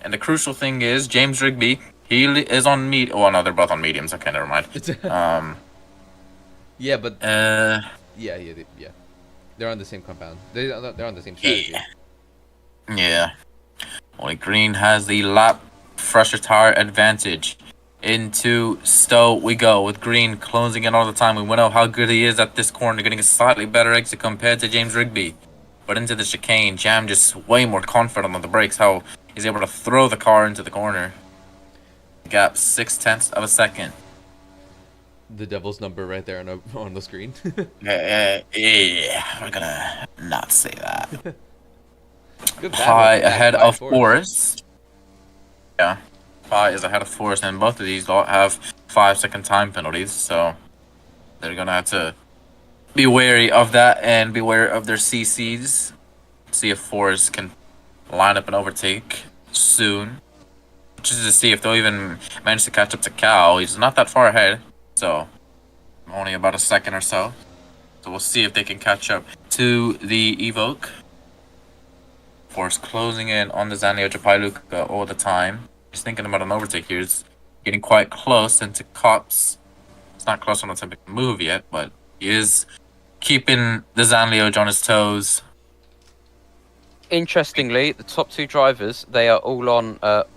Speaker 2: And the crucial thing is, James Rigby, he is on oh no, they're both on mediums. Okay, never mind.
Speaker 1: Yeah, but yeah. They're on the same compound. They're on the same strategy.
Speaker 2: Yeah. Only Green has the lap fresher tire advantage. Into Stowe we go, with Green closing in all the time. We know how good he is at this corner, getting a slightly better exit compared to James Rigby. But into the chicane, Jam just way more confident on the brakes, how he's able to throw the car into the corner. Gap 0.6 of a second.
Speaker 1: The devil's number right there on the screen.
Speaker 2: Yeah, we're gonna not say that.
Speaker 1: Good
Speaker 2: Pi
Speaker 1: battle.
Speaker 2: ahead
Speaker 1: Pi
Speaker 2: of Forrest. Yeah, Pi is ahead of Forrest, and both of these don't have 5-second time penalties, so they're gonna have to be wary of that and be wary of their CCs. See if Forrest can line up and overtake soon. Just to see if they'll even manage to catch up to Cal. He's not that far ahead, so only about a second or so. So we'll see if they can catch up to the Evoque. Forrest closing in on the Zanio Japailuka all the time. He's thinking about an overtake here. He's getting quite close into Cops. It's not close enough to make a move yet, but he is keeping the Zanlio on his toes.
Speaker 3: Interestingly, the top two drivers, they are all on. Well,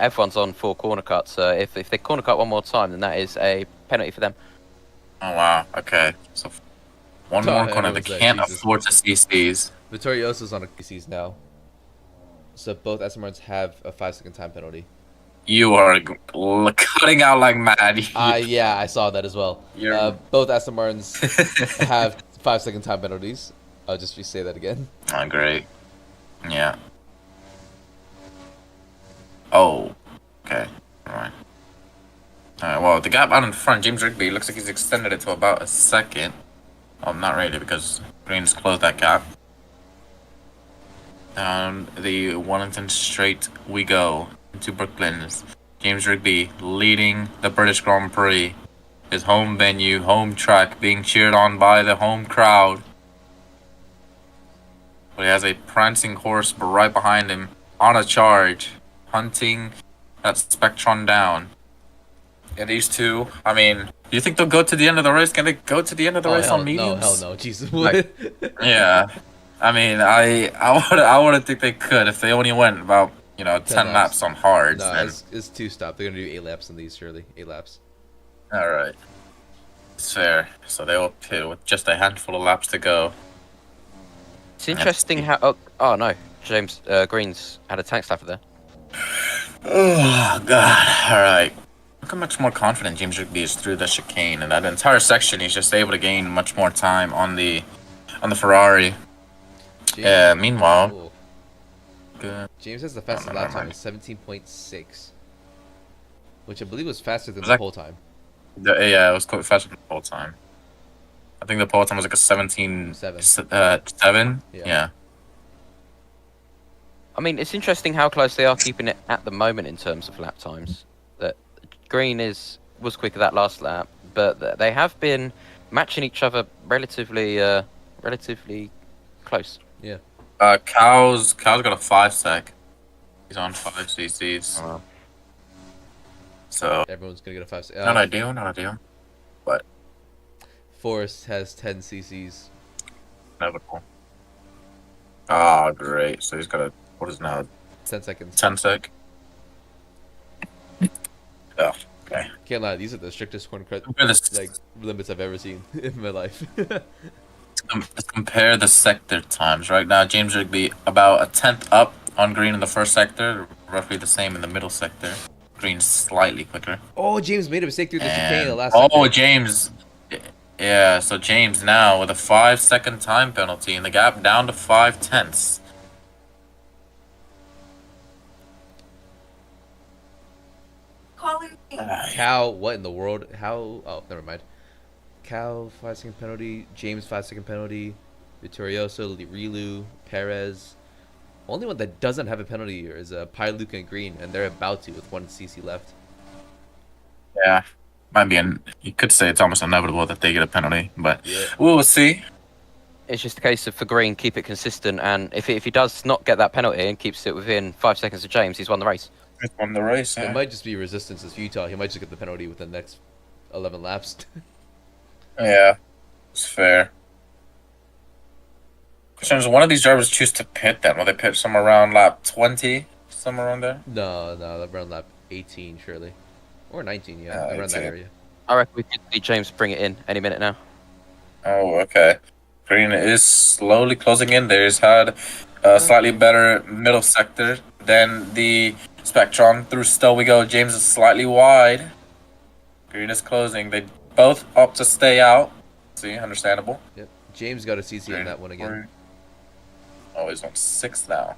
Speaker 3: everyone's on 4 corner cuts. If they corner cut one more time, then that is a penalty for them.
Speaker 2: Oh wow. Okay. So one more corner. They can't afford to CCs.
Speaker 1: Vittorioso's on a CCs now. So both SMRs have a 5-second time penalty.
Speaker 2: You are cutting out like mad.
Speaker 1: Yeah, I saw that as well. Both Aston Martins have 5-second time penalties. I'll just say that again.
Speaker 2: Oh, great. Yeah. Oh. Okay. Alright. Alright, well, the gap out in front, James Rigby, looks like he's extended it to about a second. Oh, not really, because Green's closed that gap. Down the Wellington Straight we go into Brooklands. James Rigby leading the British Grand Prix. His home venue, home track, being cheered on by the home crowd. But he has a prancing horse right behind him on a charge, hunting that Spectron down. And these two, I mean, do you think they'll go to the end of the race? Can they go to the end of the race on mediums?
Speaker 1: No, hell no, Jesus.
Speaker 2: Yeah. I mean, I wouldn't think they could if they only went about, 10 laps on hards.
Speaker 1: No, it's 2 stop. They're going to do 8 laps on these, surely. 8 laps.
Speaker 2: Alright. It's fair. So they will pit with just a handful of laps to go.
Speaker 3: It's interesting how. Oh no, James Green's had a tank stopper there.
Speaker 2: Oh god! All right. Look how much more confident James Rigby is through the chicane, and that entire section he's just able to gain much more time on the Ferrari. Yeah. Meanwhile,
Speaker 1: James has the fastest lap time, 17.6, which I believe was faster than the whole time.
Speaker 2: Yeah, it was quite faster than the whole time. I think the pole time was like a 17.7. Yeah.
Speaker 3: I mean, it's interesting how close they are keeping it at the moment in terms of lap times. That Green was quicker that last lap, but they have been matching each other relatively close.
Speaker 1: Yeah.
Speaker 2: Cow's got a 5 sec. He's on 5 CCs. So
Speaker 1: Everyone's gonna get a 5.
Speaker 2: not ideal, not ideal, but
Speaker 1: Forrest has 10 CCs.
Speaker 2: inevitable. Ah, great. So he's got a what is now
Speaker 1: 10 seconds.
Speaker 2: 10 sec. Oh, okay.
Speaker 1: Can't lie, these are the strictest corner
Speaker 2: Compare this.
Speaker 1: like limits I've ever seen in my life.
Speaker 2: Let's compare the sector times. Right now, James Rigby about a tenth up on green in the first sector, roughly the same in the middle sector. Green's slightly quicker.
Speaker 1: Oh, James made a mistake through the chicane in the
Speaker 2: And
Speaker 1: last sector.
Speaker 2: James, yeah. So James now with a 5 second time penalty, and the gap down to 5/10.
Speaker 1: Cal, what in the world? How? Oh, never mind. Cal, 5 second penalty. James, 5 second penalty. Vittorioso, Rilu, Perez. Only one that doesn't have a penalty here is Pi, Luca, and Green, and they're about to with 1 CC left.
Speaker 2: Yeah, might be. You could say it's almost inevitable that they get a penalty, but
Speaker 1: Yeah.
Speaker 2: we'll see.
Speaker 3: It's just a case of for Green, keep it consistent, and if he does not get that penalty and keeps it within 5 seconds of James, he's won the race.
Speaker 2: He's won the race.
Speaker 1: It
Speaker 2: Yeah.
Speaker 1: might just be resistance is futile. He might just get the penalty within the next 11 laps.
Speaker 2: Yeah, it's fair. Question is, one of these drivers choose to pit then? Will they pit somewhere around lap 20? Somewhere around there?
Speaker 1: No, around lap 18, surely. Or 19, yeah, around that
Speaker 2: 18.
Speaker 1: area.
Speaker 3: I reckon we could see James bring it in any minute now.
Speaker 2: Oh, okay. Green is slowly closing in there. He's had a slightly better middle sector than the Spectron. Through Stowe we go. James is slightly wide. Green is closing. They both opt to stay out. See, understandable.
Speaker 1: Yep. James got a CC in that one again.
Speaker 2: Oh, he's on 6th now.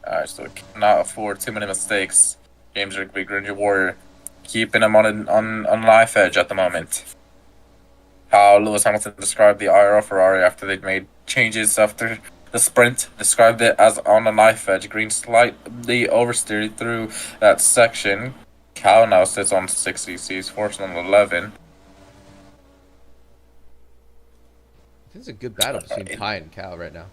Speaker 2: Alright, so we cannot afford too many mistakes. James Rigby, Green Warrior, keeping him on life edge at the moment. How Lewis Hamilton described the IRL Ferrari after they'd made changes after the sprint, described it as on a knife edge. Green slightly oversteered through that section. Cal now sits on 6 CCs, Force on 11.
Speaker 1: I think it's a good battle between Pi and Cal right now.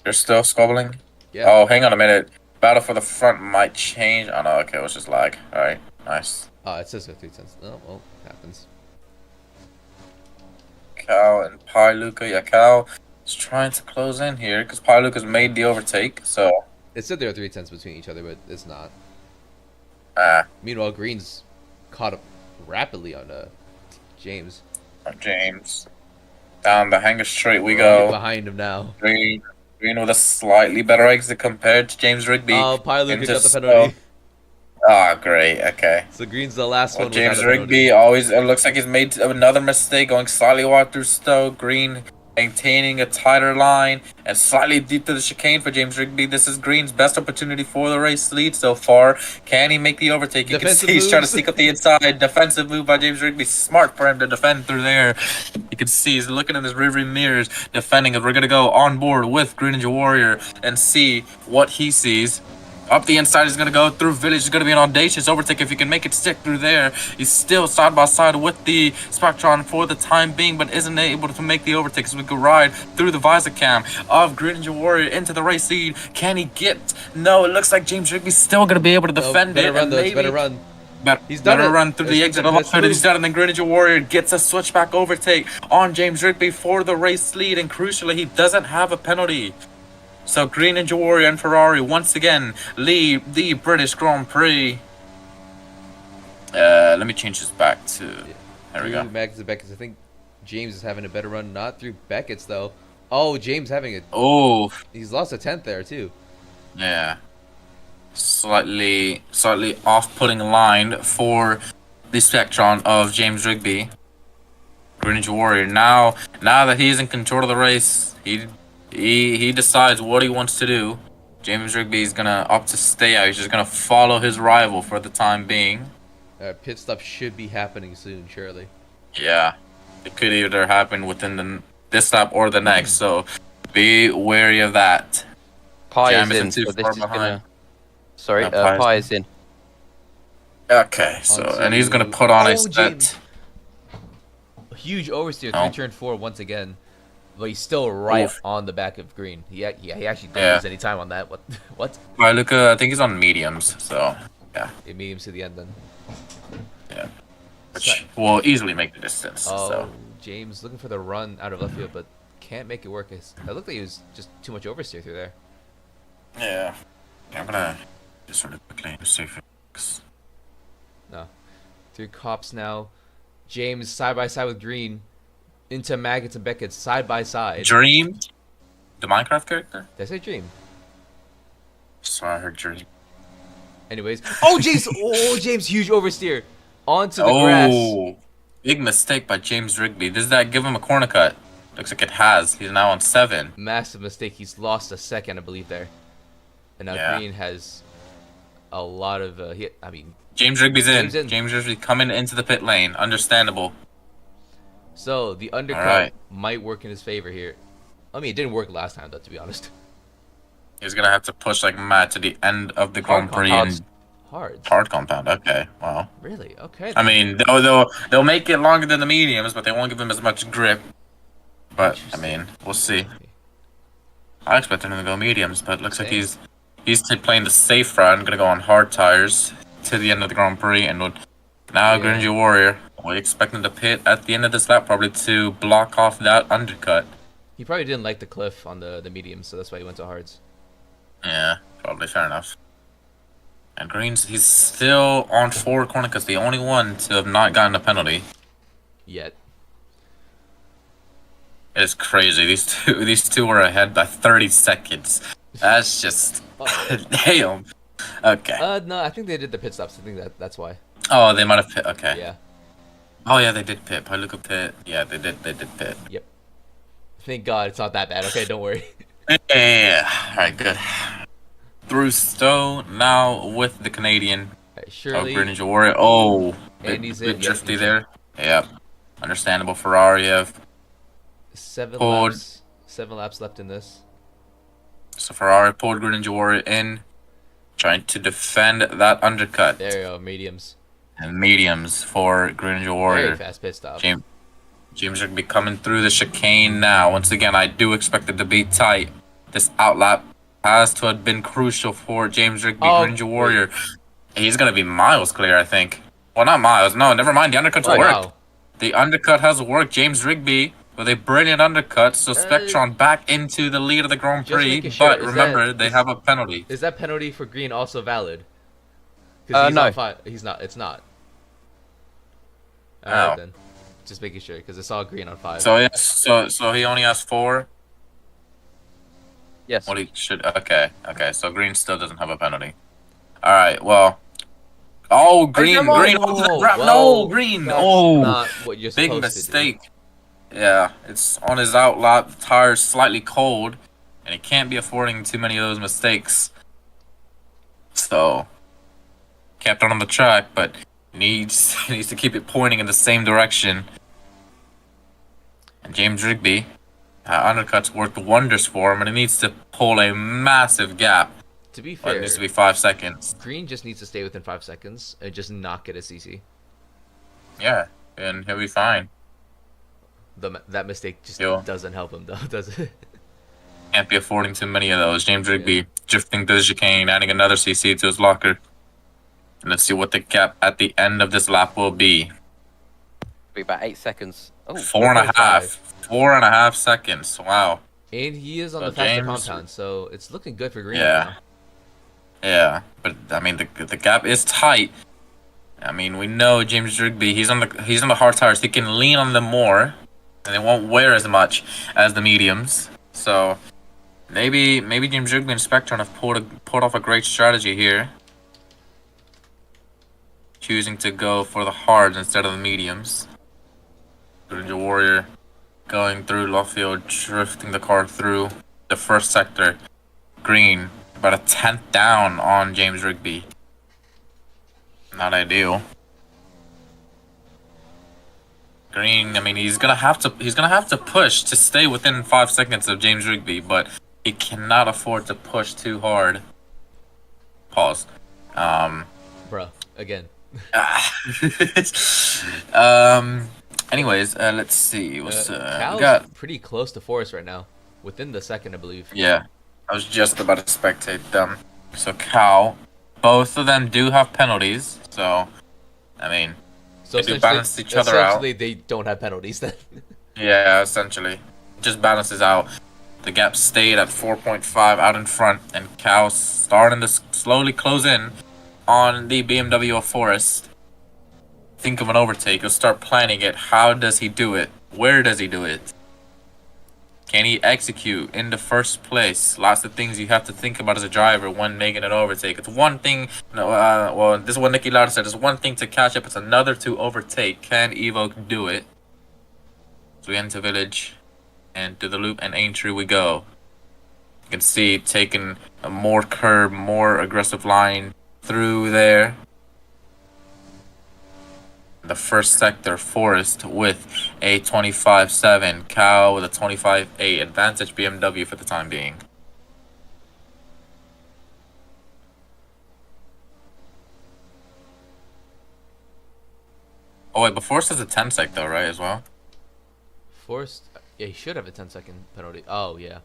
Speaker 2: They're still squabbling?
Speaker 1: Yeah.
Speaker 2: Oh, hang on a minute. Battle for the front might change. Oh, no, okay, it was just lag. Alright, nice.
Speaker 1: It says 3 cents. Oh, well, it happens.
Speaker 2: Cal and Pi Luca. Yeah, Cal is trying to close in here because Pi Luca's made the overtake, so.
Speaker 1: It said there are 3 cents between each other, but it's not. Meanwhile, Green's caught up rapidly on James.
Speaker 2: James. Down the hanger straight we
Speaker 1: Right
Speaker 2: go.
Speaker 1: behind him now.
Speaker 2: Green with a slightly better exit compared to James Rigby.
Speaker 1: Oh, Pi Luca
Speaker 2: into
Speaker 1: got the penalty.
Speaker 2: Ah, great. Okay.
Speaker 1: So Green's the last one.
Speaker 2: James
Speaker 1: without a penalty.
Speaker 2: Rigby always. It looks like he's made another mistake, going slightly wide through Stowe. Green maintaining a tighter line and slightly deep to the chicane for James Rigby. This is Green's best opportunity for the race lead so far. Can he make the overtake? You can see he's trying to sneak up the inside. Defensive move by James Rigby. Smart for him to defend through there. You can see he's looking in his rearview mirrors, defending it. We're gonna go on board with Green Ninja Warrior and see what he sees. Up the inside is going to go through Village. It's going to be an audacious overtake if he can make it stick through there. He's still side by side with the Spectron for the time being, but isn't able to make the overtake as we go ride through the visor cam of Green Ninja Warrior into the race lead. Can he get? No, it looks like James Rigby's still going to be able to defend it.
Speaker 1: Run, though. Better run.
Speaker 2: He's done it. Run through the exit of the He's done it, and then Green Ninja Warrior gets a switchback overtake on James Rigby for the race lead, and crucially, he doesn't have a penalty. So Green Ninja Warrior and Ferrari once again lead the British Grand Prix. Let me change this back to. There we go.
Speaker 1: Max Beckett's. I think James is having a better run, not through Beckett's though. Oh, James having a.
Speaker 2: Oh.
Speaker 1: He's lost a 10th there too.
Speaker 2: Yeah. Slightly off-putting line for the Spectron of James Rigby. Green Ninja Warrior now that he's in control of the race, he decides what he wants to do. James Rigby is gonna opt to stay out. He's just gonna follow his rival for the time being.
Speaker 1: Pit stop should be happening soon, surely.
Speaker 2: Yeah, it could either happen within this lap or the next. So be wary of that.
Speaker 3: Pi
Speaker 2: Jam
Speaker 3: is in.
Speaker 2: isn't too
Speaker 3: So
Speaker 2: far
Speaker 3: this is
Speaker 2: behind.
Speaker 3: gonna... Sorry,
Speaker 2: Pi
Speaker 3: Pi is in.
Speaker 2: Okay, so and he's gonna put on a set.
Speaker 1: Huge oversteer
Speaker 2: Oh.
Speaker 1: through turn 4 once again. but he's still right
Speaker 2: Oof.
Speaker 1: on the back of green. He actually didn't
Speaker 2: Yeah.
Speaker 1: lose any time on that. What? What?
Speaker 2: Alright, Luca, I think he's on mediums, so yeah,
Speaker 1: It mediums to the end then.
Speaker 2: yeah. Which will easily make the distance.
Speaker 1: Oh,
Speaker 2: So
Speaker 1: James looking for the run out of left field, but can't make it work. It looked like he was just too much oversteer through there.
Speaker 2: yeah. I'm gonna just sort of quickly see if
Speaker 1: No. Through cops now. James side by side with Green. Into Maggots and Beckett side by side.
Speaker 2: Dream, the Minecraft character.
Speaker 1: Did I say Dream?
Speaker 2: Sorry, I heard Dream.
Speaker 1: Anyways. Oh, James! Oh, James, huge oversteer. Onto the grass.
Speaker 2: Oh, big mistake by James Rigby. Does that give him a corner cut? Looks like it has. He's now on 7.
Speaker 1: Massive mistake. He's lost a second, I believe, there. And now
Speaker 2: Yeah.
Speaker 1: Green has a lot of...
Speaker 2: James Rigby's in.
Speaker 1: James in.
Speaker 2: James Rigby coming into the pit lane. Understandable.
Speaker 1: So, the undercut
Speaker 2: Alright.
Speaker 1: might work in his favor here. I mean, it didn't work last time, though, to be honest.
Speaker 2: He's gonna have to push like mad to the end of the Grand Prix and
Speaker 1: Hard.
Speaker 2: hard compound. Okay, wow.
Speaker 1: Really? Okay.
Speaker 2: I mean, they'll make it longer than the mediums, but they won't give him as much grip. But I mean, we'll see. I expected him to go mediums, but looks like
Speaker 1: Same.
Speaker 2: he's playing the safe route. Gonna go on hard tires to the end of the Grand Prix, and now
Speaker 1: Yeah.
Speaker 2: Gringy Warrior. We expect him to pit at the end of this lap, probably to block off that undercut.
Speaker 1: He probably didn't like the cliff on the medium, so that's why he went to hards.
Speaker 2: Yeah, probably fair enough. And he's still on 4 corner cuts, the only one to have not gotten a penalty.
Speaker 1: Yet.
Speaker 2: It's crazy. These two are ahead by 30 seconds. That's just damn. Okay.
Speaker 1: No, I think they did the pit stops. I think that's why.
Speaker 2: Oh, they might have pit. Okay.
Speaker 1: Yeah.
Speaker 2: Oh yeah, they did pit. I look at pit. Yeah, they did pit.
Speaker 1: Yep. Thank God it's not that bad. Okay, don't worry.
Speaker 2: Yeah. All right, good. Through Stone now with the Canadian.
Speaker 1: Right, Shirley.
Speaker 2: Ninja Warrior. Oh,
Speaker 1: And he's
Speaker 2: bit
Speaker 1: in.
Speaker 2: drifty
Speaker 1: Yep,
Speaker 2: there. Yeah. Understandable. Ferrari have
Speaker 1: 7
Speaker 2: Pulled.
Speaker 1: laps. 7 laps left in this.
Speaker 2: So Ferrari pulled Ninja Warrior in, trying to defend that undercut.
Speaker 1: There you go, mediums.
Speaker 2: And mediums for Ninja Warrior.
Speaker 1: Very fast pit stop.
Speaker 2: James Rigby coming through the chicane now. Once again, I do expect it to be tight. This outlap has to have been crucial for James Rigby, Ninja Warrior. He's going to be miles clear, I think. Well, not miles. No, never mind. The undercut's worked.
Speaker 1: Wow.
Speaker 2: The undercut has worked. James Rigby with a brilliant undercut. So Spectron back into the lead of the Grand
Speaker 1: Just
Speaker 2: Prix.
Speaker 1: making sure,
Speaker 2: But
Speaker 1: is
Speaker 2: remember,
Speaker 1: that-
Speaker 2: they have a penalty.
Speaker 1: Is that penalty for Green also valid? 'Cause he's
Speaker 3: No.
Speaker 1: on 5. He's not. It's not.
Speaker 2: Oh.
Speaker 1: Alright then. Just making sure, because I saw Green on 5.
Speaker 2: So yes, so he only has 4.
Speaker 3: Yes.
Speaker 2: What he should. Okay. So Green still doesn't have a penalty. All right. Well. Oh, Green.
Speaker 3: come on.
Speaker 2: Green.
Speaker 1: Oh,
Speaker 2: No,
Speaker 1: well,
Speaker 2: Green.
Speaker 1: that's
Speaker 2: Oh,
Speaker 1: not what you're
Speaker 2: big
Speaker 1: supposed
Speaker 2: mistake. Yeah, it's on his outlap. The tire's slightly cold, and he can't be affording too many of those mistakes. So, kept on the track, but needs to keep it pointing in the same direction. And James Rigby, undercuts worked wonders for him, and he needs to pull a massive gap.
Speaker 1: to do. To be
Speaker 2: Or
Speaker 1: fair,
Speaker 2: it needs to be 5 seconds.
Speaker 1: Green just needs to stay within 5 seconds and just not get a CC.
Speaker 2: Yeah, and he'll be fine.
Speaker 1: That mistake just
Speaker 2: Yo.
Speaker 1: doesn't help him, though, does it?
Speaker 2: Can't be affording too many of those. James Rigby drifting to the chicane, adding another CC to his locker. And let's see what the gap at the end of this lap will be.
Speaker 3: Be about 8 seconds. Oh,
Speaker 2: 4.5. 4.5 seconds. Wow.
Speaker 1: And he is on
Speaker 2: So
Speaker 1: the faster
Speaker 2: James-
Speaker 1: compound, so it's looking good for Green.
Speaker 2: Yeah.
Speaker 1: Right now.
Speaker 2: Yeah, but I mean the gap is tight. I mean we know James Rigby. He's on the hard tires. He can lean on them more, and they won't wear as much as the mediums. So maybe James Rigby and Spectron have pulled off a great strategy here, choosing to go for the hards instead of the mediums. Ninja Warrior going through Luffield, drifting the car through the first sector. Green about a 10th down on James Rigby. Not ideal. Green, I mean, he's gonna have to push to stay within 5 seconds of James Rigby, but he cannot afford to push too hard. Pause.
Speaker 1: Bruh, again.
Speaker 2: Anyways, let's see. What's we
Speaker 1: Cal's
Speaker 2: got?
Speaker 1: pretty close to Forest right now, within the second, I believe.
Speaker 2: Yeah, I was just about to spectate them. So Cal, both of them do have penalties. So I mean,
Speaker 1: So
Speaker 2: they do
Speaker 1: essentially,
Speaker 2: balance each other out.
Speaker 1: they don't have penalties then.
Speaker 2: Yeah, essentially, just balances out. The gap stayed at 4.5 out in front, and Cal starting to slowly close in on the BMW of Forest. Think of an overtake. He'll start planning it. How does he do it? Where does he do it? Can he execute in the first place? Lots of things you have to think about as a driver when making an overtake. It's one thing. No, well, this is what Nicky Lauda said. It's one thing to catch up. It's another to overtake. Can Evoke do it? So we enter village, and to the loop and Aintree we go. You can see taking a more curb, more aggressive line through there. The first sector, Forest with a 25.7, Cal with a 25.8, advantage BMW for the time being. Oh wait, but Forest has a 10 sec though, right, as well?
Speaker 1: Forest, yeah, he should have a 10-second penalty. Oh yeah.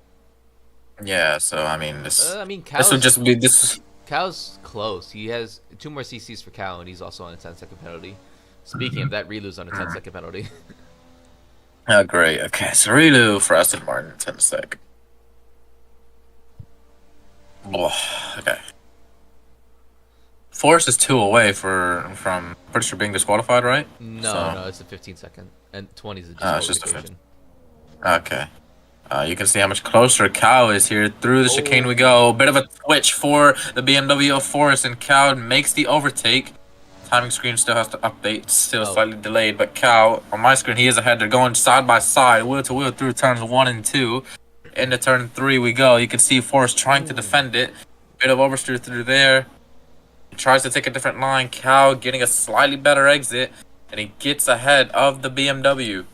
Speaker 2: Yeah, so I mean this.
Speaker 1: I mean,
Speaker 2: This would just be this.
Speaker 1: Cal's close. He has 2 more CCs for Cal, and he's also on a 10-second penalty. Speaking of that, Relu's on a 10-second penalty.
Speaker 2: Oh great. Okay, so Relu for Aston Martin, 10 sec. Oh, okay. Forest is 2 away from pretty sure being disqualified, right?
Speaker 1: No, it's a 15-second, and 20 is a
Speaker 2: it's just a
Speaker 1: disqualification.
Speaker 2: Okay. You can see how much closer Cow is here. Through the chicane we go. Bit of a twitch for the BMW of Forest, and Cow makes the overtake. Timing screen still has to update, still slightly delayed, but Cow, on my screen, he is ahead. They're going side by side, wheel to wheel through turns 1 and 2. Into turn 3 we go. You can see Forest trying to defend it. Bit of oversteer through there. He tries to take a different line. Cow getting a slightly better exit, and he gets ahead of the BMW.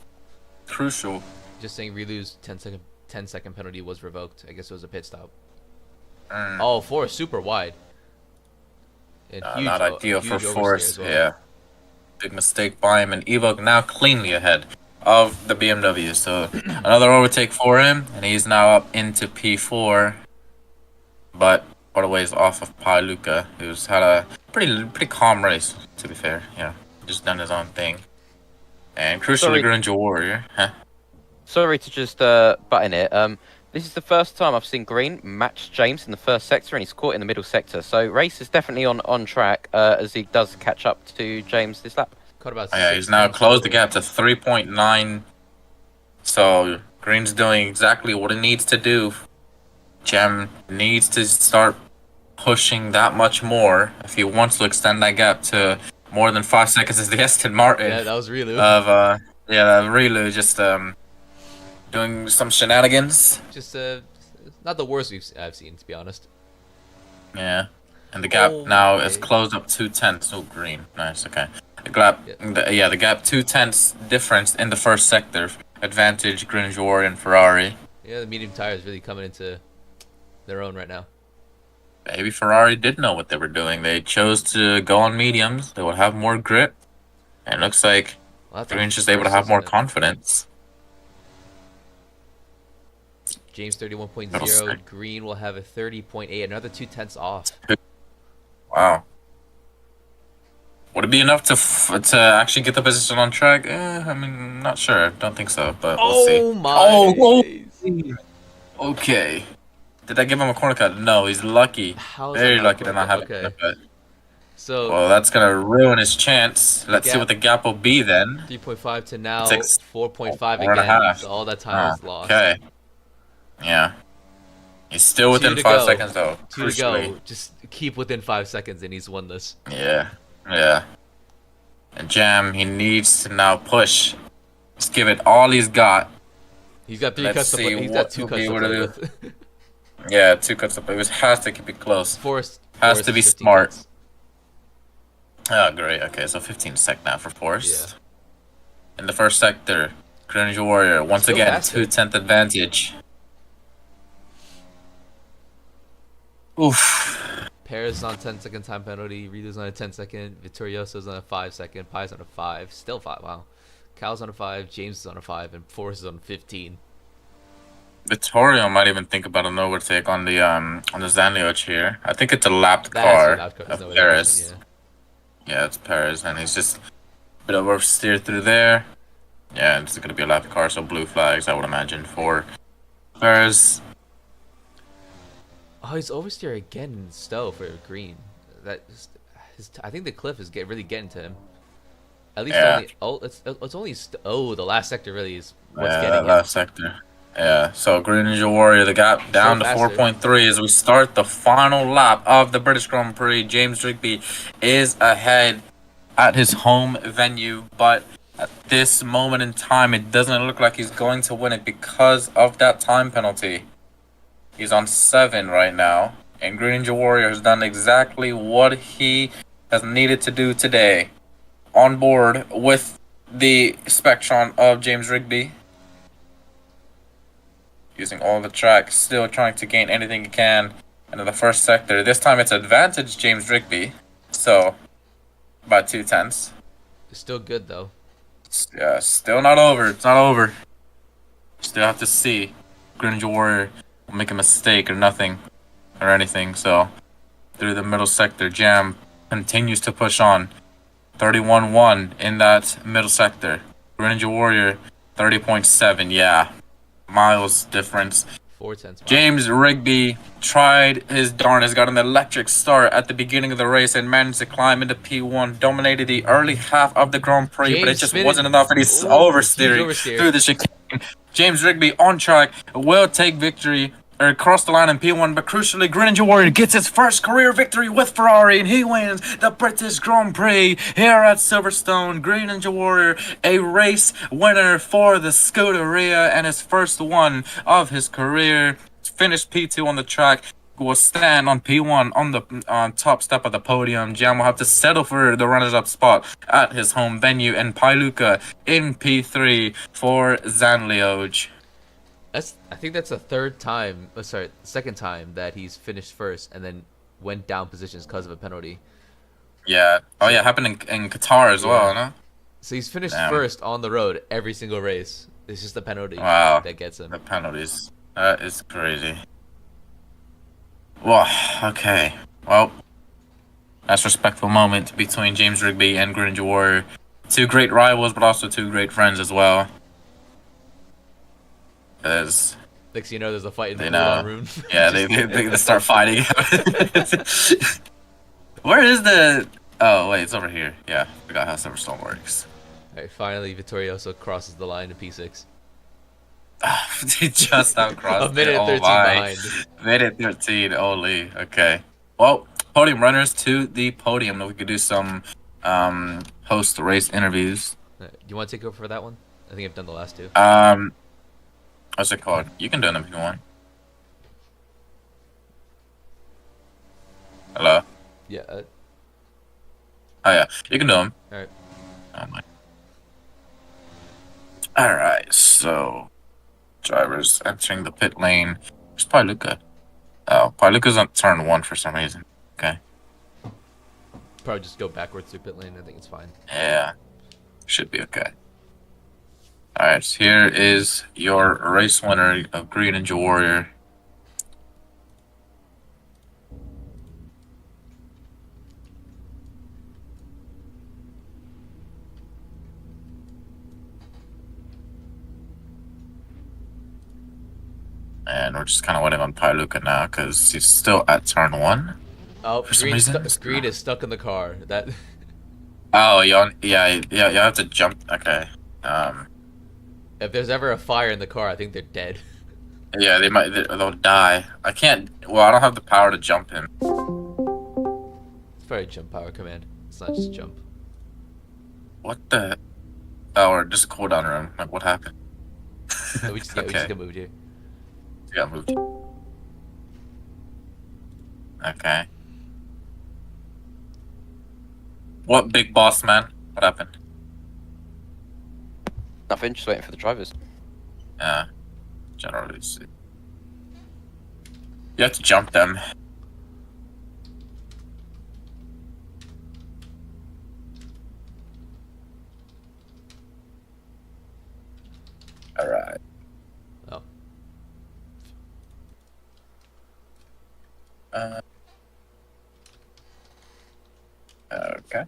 Speaker 2: Crucial.
Speaker 1: Just saying, Relu's 10-second penalty was revoked. I guess it was a pit stop. Oh, Forest super wide. And
Speaker 2: Not ideal for
Speaker 1: huge oversteer
Speaker 2: Forest.
Speaker 1: as well.
Speaker 2: Yeah. Big mistake by him, and Evoke now cleanly ahead of the BMW. So another overtake for him, and he's now up into P4. But quite a ways off of Pai Luca, who's had a pretty calm race, to be fair. Yeah, just done his own thing. And crucially, Granger Warrior. Huh?
Speaker 3: Sorry to just butt in it. This is the first time I've seen Green match James in the first sector, and he's caught in the middle sector. So race is definitely on track as he does catch up to James this lap.
Speaker 1: Caught about
Speaker 2: Yeah, he's now closed the gap to 3.9. So Green's doing exactly what he needs to do. Jam needs to start pushing that much more if he wants to extend that gap to more than 5 seconds as the Aston Martin.
Speaker 1: Yeah, that was Relu.
Speaker 2: Relu just doing some shenanigans.
Speaker 1: Just not the worst I've seen, to be honest.
Speaker 2: Yeah, and the gap now is closed up 2/10. Oh, Green, nice. Okay, the gap, the gap 2/10 difference in the first sector. Advantage Green Warrior and Ferrari.
Speaker 1: Yeah, the medium tire is really coming into their own right now.
Speaker 2: Maybe Ferrari did know what they were doing. They chose to go on mediums. They would have more grip, and it looks like Green's just able to have more confidence.
Speaker 1: James 31.0. Green will have a 30.8. Another 2/10 off.
Speaker 2: Wow. Would it be enough to actually get the position on track? I mean, not sure. Don't think so, but we'll see.
Speaker 1: Oh my!
Speaker 2: Okay. Did I give him a corner cut? No, he's lucky. Very lucky to not have a corner cut.
Speaker 1: So,
Speaker 2: well, that's gonna ruin his chance. Let's see what the gap will be then.
Speaker 1: 3.5 to now 4.5
Speaker 2: 4.5.
Speaker 1: again. So all that time is lost.
Speaker 2: Okay. Yeah. He's still within 5 seconds though.
Speaker 1: 2 to go. Just keep within 5 seconds and he's won this.
Speaker 2: Yeah. Yeah. And Jam, he needs to now push. Just give it all he's got.
Speaker 1: He's got 3 cuts to play. He's got 2 cuts to play with.
Speaker 2: Yeah, 2 cuts to play with. Has to keep it close.
Speaker 1: Forest
Speaker 2: has to be smart.
Speaker 1: Cuts.
Speaker 2: Oh, great. Okay, so 15 sec now for Forest. Yeah. In the first sector, Green Warrior, once again, 2/10 advantage. Oof.
Speaker 1: Perez on 10-second time penalty. Relu's on a 10-second. Vittorioso's on a 5-second. Pai's on a 5. Still 5. Wow. Cal's on a 5, James is on a 5, and Forrest is on 15.
Speaker 2: Vittorio might even think about an overtake on the Zanlioch here. I think it's a lapped
Speaker 1: That has to be
Speaker 2: car
Speaker 1: loud car. There's
Speaker 2: of
Speaker 1: no way that doesn't,
Speaker 2: Paris.
Speaker 1: yeah.
Speaker 2: Yeah, it's Paris, and he's just a bit of oversteer through there. Yeah, it's gonna be a lapped car, so blue flags, I would imagine, for Paris.
Speaker 1: Oh, he's oversteer again in Stowe for green. I think the cliff is really getting to him. At least
Speaker 2: Yeah.
Speaker 1: only. Oh, it's only. The last sector really is what's
Speaker 2: Yeah,
Speaker 1: getting
Speaker 2: that
Speaker 1: him.
Speaker 2: last sector. Yeah, so Green Ninja Warrior, the gap down to
Speaker 1: faster.
Speaker 2: 4.3 as we start the final lap of the British Grand Prix. James Rigby is ahead at his home venue, but at this moment in time, it doesn't look like he's going to win it because of that time penalty. He's on 7 right now, and Green Ninja Warrior has done exactly what he has needed to do today. On board with the Spectron of James Rigby, using all the track, still trying to gain anything he can into the first sector. This time it's advantage James Rigby, so by 2/10.
Speaker 1: It's still good though.
Speaker 2: Yeah, still not over. It's not over. Still have to see. Greninja Warrior will make a mistake or nothing or anything. So through the middle sector, Jam continues to push on. 31-1 in that middle sector. Greninja Warrior 30.7. Yeah, miles difference.
Speaker 1: 4/10.
Speaker 2: James Rigby tried his darndest, got an electric start at the beginning of the race and managed to climb into P1, dominated the early half of the Grand Prix, but it just wasn't enough, and he's oversteering through the chicane. James Rigby on track will take victory or cross the line in P1, but crucially, Greninja Warrior gets his first career victory with Ferrari, and he wins the British Grand Prix here at Silverstone. Greninja Warrior, a race winner for the Scuderia, and his first one of his career. Finished P2 on the track, will stand on P1 on the top step of the podium. Jam will have to settle for the runners-up spot at his home venue, and Pailuka in P3 for Zanlioch.
Speaker 1: I think that's the second time that he's finished first and then went down positions because of a penalty.
Speaker 2: Yeah. Oh, yeah, happened in Qatar as well, no?
Speaker 1: So he's finished first on the road every single race. It's just the penalty that gets him.
Speaker 2: The penalties. That is crazy. Well, okay. Well, that's a respectful moment between James Rigby and Greninja Warrior. Two great rivals, but also two great friends as well. Because
Speaker 1: next you know, there's a fight in the Mulan room.
Speaker 2: Yeah, they start fighting. Where is the? Oh wait, it's over here. Yeah, forgot how Silverstone works.
Speaker 1: Alright, finally Vittorioso crosses the line to P6.
Speaker 2: He just outcrossed
Speaker 1: a minute
Speaker 2: it.
Speaker 1: 13 behind.
Speaker 2: Minute 13 only. Okay. Well, podium runners to the podium. We could do some post race interviews.
Speaker 1: You want to take over for that one? I think I've done the last two.
Speaker 2: What's it called? You can do them if you want. Hello?
Speaker 1: Yeah.
Speaker 2: Oh, yeah. You can do them.
Speaker 1: Alright.
Speaker 2: Oh, my. Alright, so... drivers entering the pit lane. Where's Pailuka? Oh, Pailuka's on turn 1 for some reason. Okay.
Speaker 1: Probably just go backwards through pit lane. I think it's fine.
Speaker 2: Yeah. Should be okay. Alright, so here is your race winner of Green Ninja Warrior. And we're just kind of waiting on Pailuka now because he's still at turn 1.
Speaker 1: Oh,
Speaker 2: for some reason.
Speaker 1: Green is stuck in the car. That.
Speaker 2: Oh, you have to jump. Okay.
Speaker 1: If there's ever a fire in the car, I think they're dead.
Speaker 2: Yeah, they'll die. I can't. Well, I don't have the power to jump him.
Speaker 1: It's probably jump power command. It's not just jump.
Speaker 2: What the? Oh, or just a cooldown room. Like, what happened?
Speaker 1: No, we just got moved here.
Speaker 2: You got moved. Okay. What, big boss man? What happened?
Speaker 3: Nothing, just waiting for the drivers.
Speaker 2: Yeah. Generally see. You have to jump them. Okay.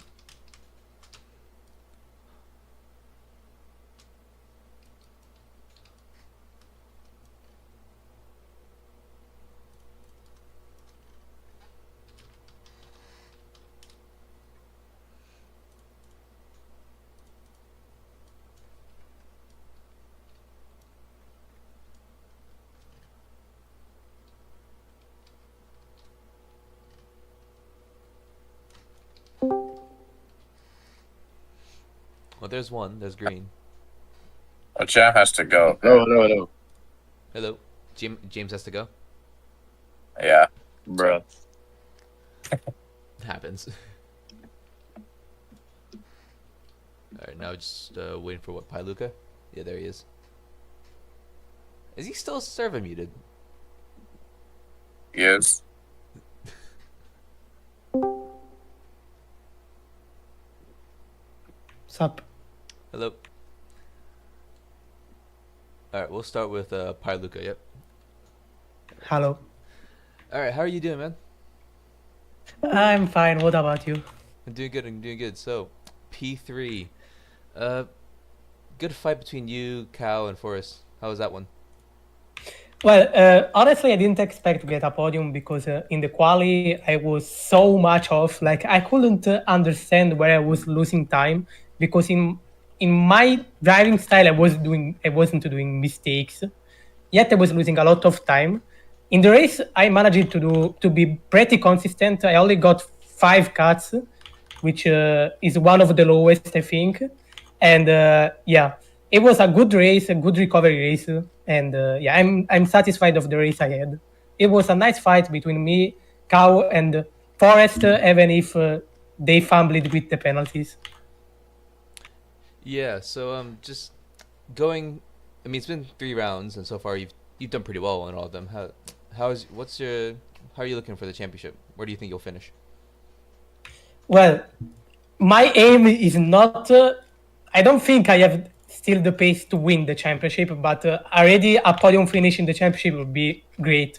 Speaker 1: Well, there's one. There's green.
Speaker 2: Well, Jam has to go.
Speaker 4: No.
Speaker 1: Hello. James has to go.
Speaker 2: Yeah.
Speaker 4: Bruh.
Speaker 1: It happens. Alright, now just waiting for what, Piluka? Yeah, there he is. Is he still server muted?
Speaker 2: Yes.
Speaker 5: Sup?
Speaker 1: Hello. Alright, we'll start with Piluka, yep.
Speaker 5: Hello.
Speaker 1: Alright, how are you doing, man?
Speaker 5: I'm fine. What about you?
Speaker 1: I'm doing good. So, P3. Uh, good fight between you, Cal, and Forrest. How was that one?
Speaker 5: Well, honestly, I didn't expect to get a podium because in the quali I was so much off. Like I couldn't understand where I was losing time because in my driving style I wasn't doing mistakes. Yet I was losing a lot of time. In the race, I managed to be pretty consistent. I only got 5 cuts, which is one of the lowest, I think. And yeah, it was a good race, a good recovery race, and yeah, I'm satisfied of the race I had. It was a nice fight between me, Cow, and Forrest, even if they fumbled with the penalties.
Speaker 1: Yeah, so just going. I mean, it's been 3 rounds, and so far you've done pretty well in all of them. How are you looking for the championship? Where do you think you'll finish?
Speaker 5: Well, my aim is not. I don't think I have still the pace to win the championship, but already a podium finish in the championship would be great.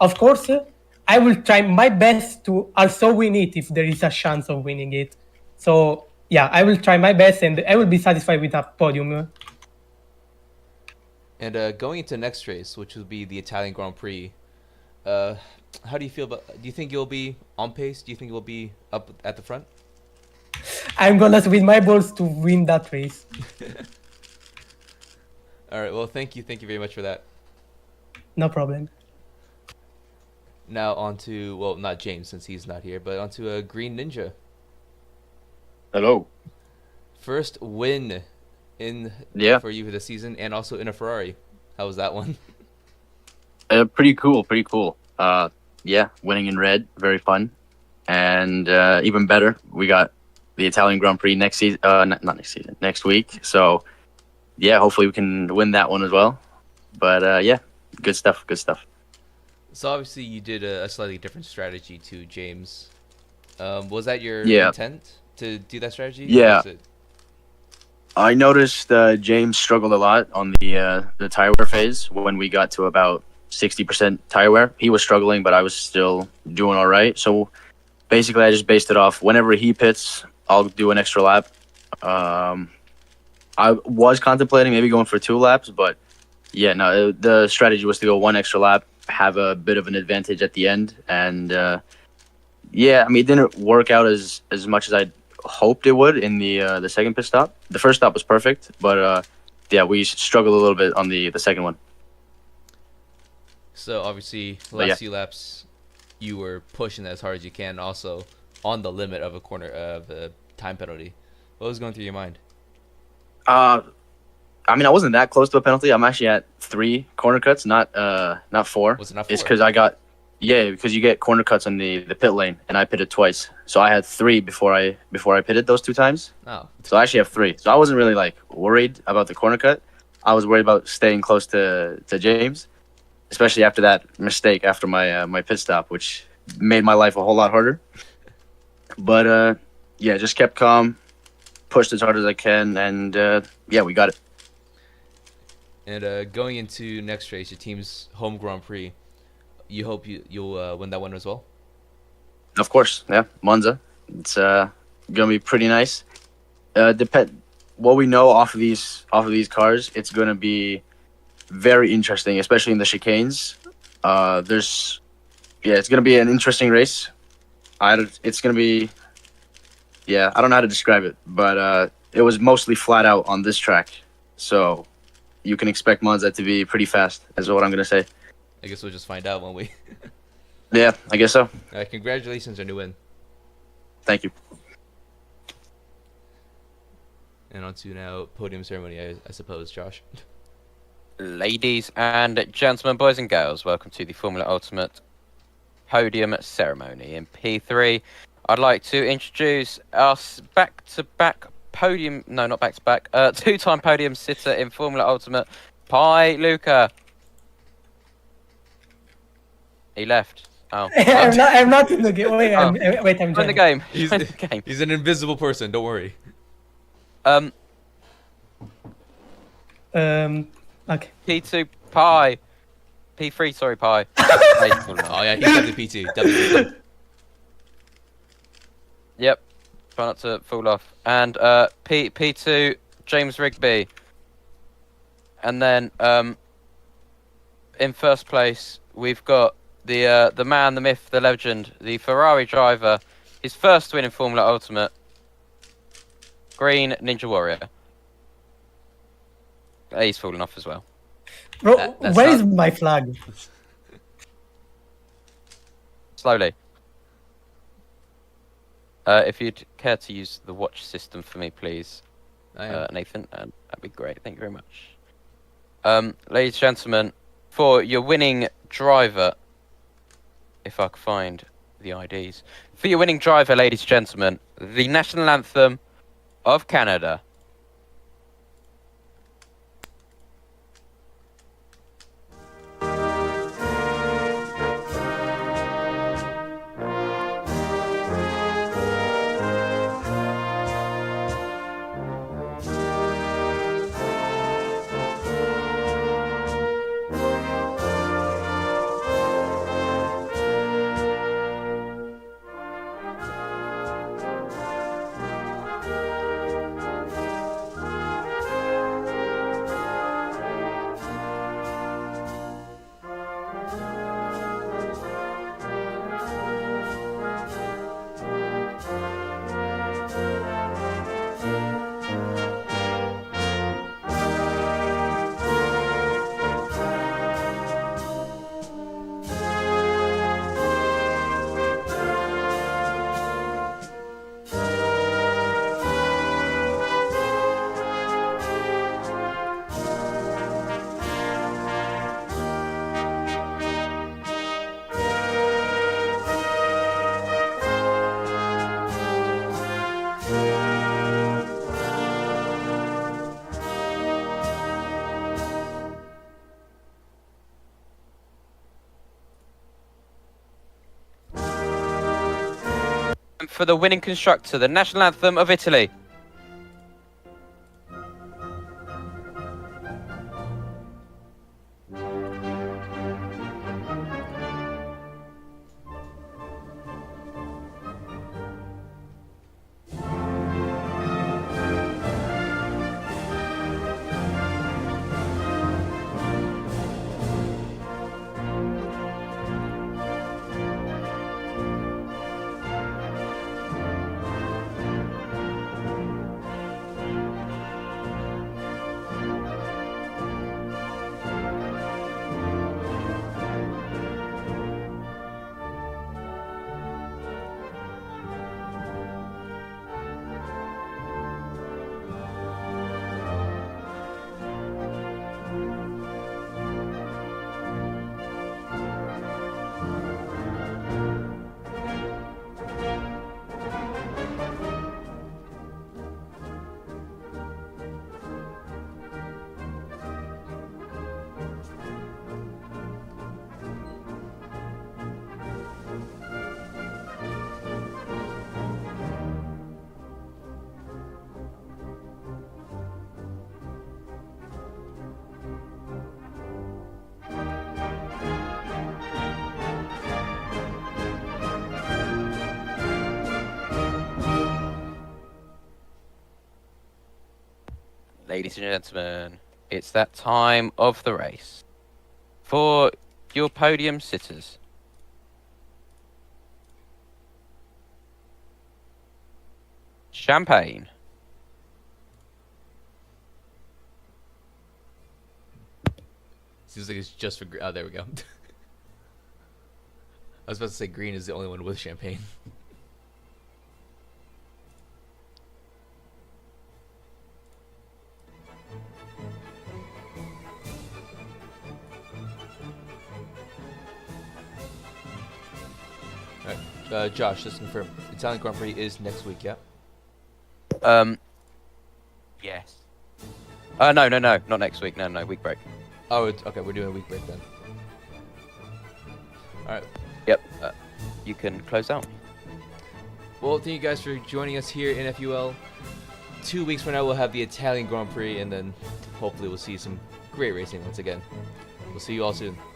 Speaker 5: Of course, I will try my best to also win it if there is a chance of winning it. So yeah, I will try my best, and I will be satisfied with a podium.
Speaker 1: And going into next race, which will be the Italian Grand Prix, how do you feel about? Do you think you'll be on pace? Do you think you'll be up at the front?
Speaker 5: I'm gonna swing my balls to win that race.
Speaker 1: All right. Well, thank you very much for that.
Speaker 5: No problem.
Speaker 1: Now on to, well, not James since he's not here, but on to Green Ninja.
Speaker 4: Hello.
Speaker 1: First win in
Speaker 4: Yeah.
Speaker 1: for you for the season, and also in a Ferrari. How was that one?
Speaker 4: Pretty cool. Yeah, winning in red, very fun, and even better, we got the Italian Grand Prix next season. Not next season, next week. So, yeah, hopefully we can win that one as well. But yeah, good stuff.
Speaker 1: So obviously you did a slightly different strategy to James. Was that your
Speaker 4: Yeah.
Speaker 1: intent to do that strategy? Or
Speaker 4: Yeah.
Speaker 1: was it-
Speaker 4: I noticed James struggled a lot on the tire wear phase when we got to about 60% tire wear. He was struggling, but I was still doing all right. So basically, I just based it off whenever he pits, I'll do an extra lap. I was contemplating maybe going for 2 laps, but yeah, no, the strategy was to go 1 extra lap, have a bit of an advantage at the end, and yeah, I mean, it didn't work out as much as I hoped it would in the second pit stop. The first stop was perfect, but yeah, we struggled a little bit on the second one.
Speaker 1: So obviously,
Speaker 4: But
Speaker 1: last
Speaker 4: yeah.
Speaker 1: few laps, you were pushing as hard as you can, also on the limit of a corner of a time penalty. What was going through your mind?
Speaker 4: I mean, I wasn't that close to a penalty. I'm actually at 3 corner cuts, not 4.
Speaker 1: Was it not
Speaker 4: It's
Speaker 1: 4?
Speaker 4: because because you get corner cuts on the pit lane, and I pitted twice, so I had 3 before I pitted those 2 times.
Speaker 1: Oh,
Speaker 4: So I actually have 3. So I wasn't really like worried about the corner cut. I was worried about staying close to James, especially after that mistake after my pit stop, which made my life a whole lot harder. But yeah, just kept calm, pushed as hard as I can, and yeah, we got it.
Speaker 1: and going into next race, your team's home Grand Prix, you hope you'll win that one as well.
Speaker 4: Of course, yeah, Monza. It's gonna be pretty nice. Depend what we know off of these cars. It's gonna be very interesting, especially in the chicanes. It's gonna be an interesting race. It's gonna be, I don't know how to describe it, but it was mostly flat out on this track, so you can expect Monza to be pretty fast. Is what I'm gonna say.
Speaker 1: I guess we'll just find out, won't we?
Speaker 4: Yeah, I guess so.
Speaker 1: All right, congratulations on your win.
Speaker 4: Thank you.
Speaker 1: And on to now podium ceremony, I suppose, Josh.
Speaker 3: Ladies and gentlemen, boys and girls, welcome to the Formula Ultimate podium ceremony. In P3, I'd like to introduce us back-to-back podium, no, not back-to-back, two-time podium sitter in Formula Ultimate, Pi Luca. He left. Oh.
Speaker 5: I'm not in the game. Wait, I'm
Speaker 3: in the
Speaker 5: joining.
Speaker 3: game.
Speaker 1: He's,
Speaker 3: Join the game.
Speaker 1: he's an invisible person, don't worry.
Speaker 5: Okay.
Speaker 3: P2 Pi. P3, sorry, Pi.
Speaker 1: Oh yeah, he's definitely PT. Definitely.
Speaker 3: Yep. Try not to fall off. And P2 James Rigby. And then in first place we've got the man, the myth, the legend, the Ferrari driver, his first win in Formula Ultimate, Green Ninja Warrior. He's fallen off as well.
Speaker 5: Bro,
Speaker 1: That's
Speaker 5: where
Speaker 1: not-
Speaker 5: is my flag?
Speaker 3: Slowly. If you'd care to use the watch system for me, please,
Speaker 1: I am.
Speaker 3: Nathan, that'd be great. Thank you very much. Ladies and gentlemen, for your winning driver, if I could find the IDs. For your winning driver, ladies and gentlemen, the national anthem of Canada. For the winning constructor, the national anthem of Italy. Ladies and gentlemen, it's that time of the race. For your podium sitters. Champagne.
Speaker 1: Seems like it's just for. Oh, there we go. I was about to say green is the only one with champagne. Alright, Josh, just confirm. Italian Grand Prix is next week, yeah?
Speaker 3: Yes. No, not next week. No, week break.
Speaker 1: Oh, okay, we're doing a week break then. Alright.
Speaker 3: Yep. You can close out.
Speaker 1: Well, thank you guys for joining us here in FUL. 2 weeks from now, we'll have the Italian Grand Prix, and then hopefully we'll see some great racing once again. We'll see you all soon.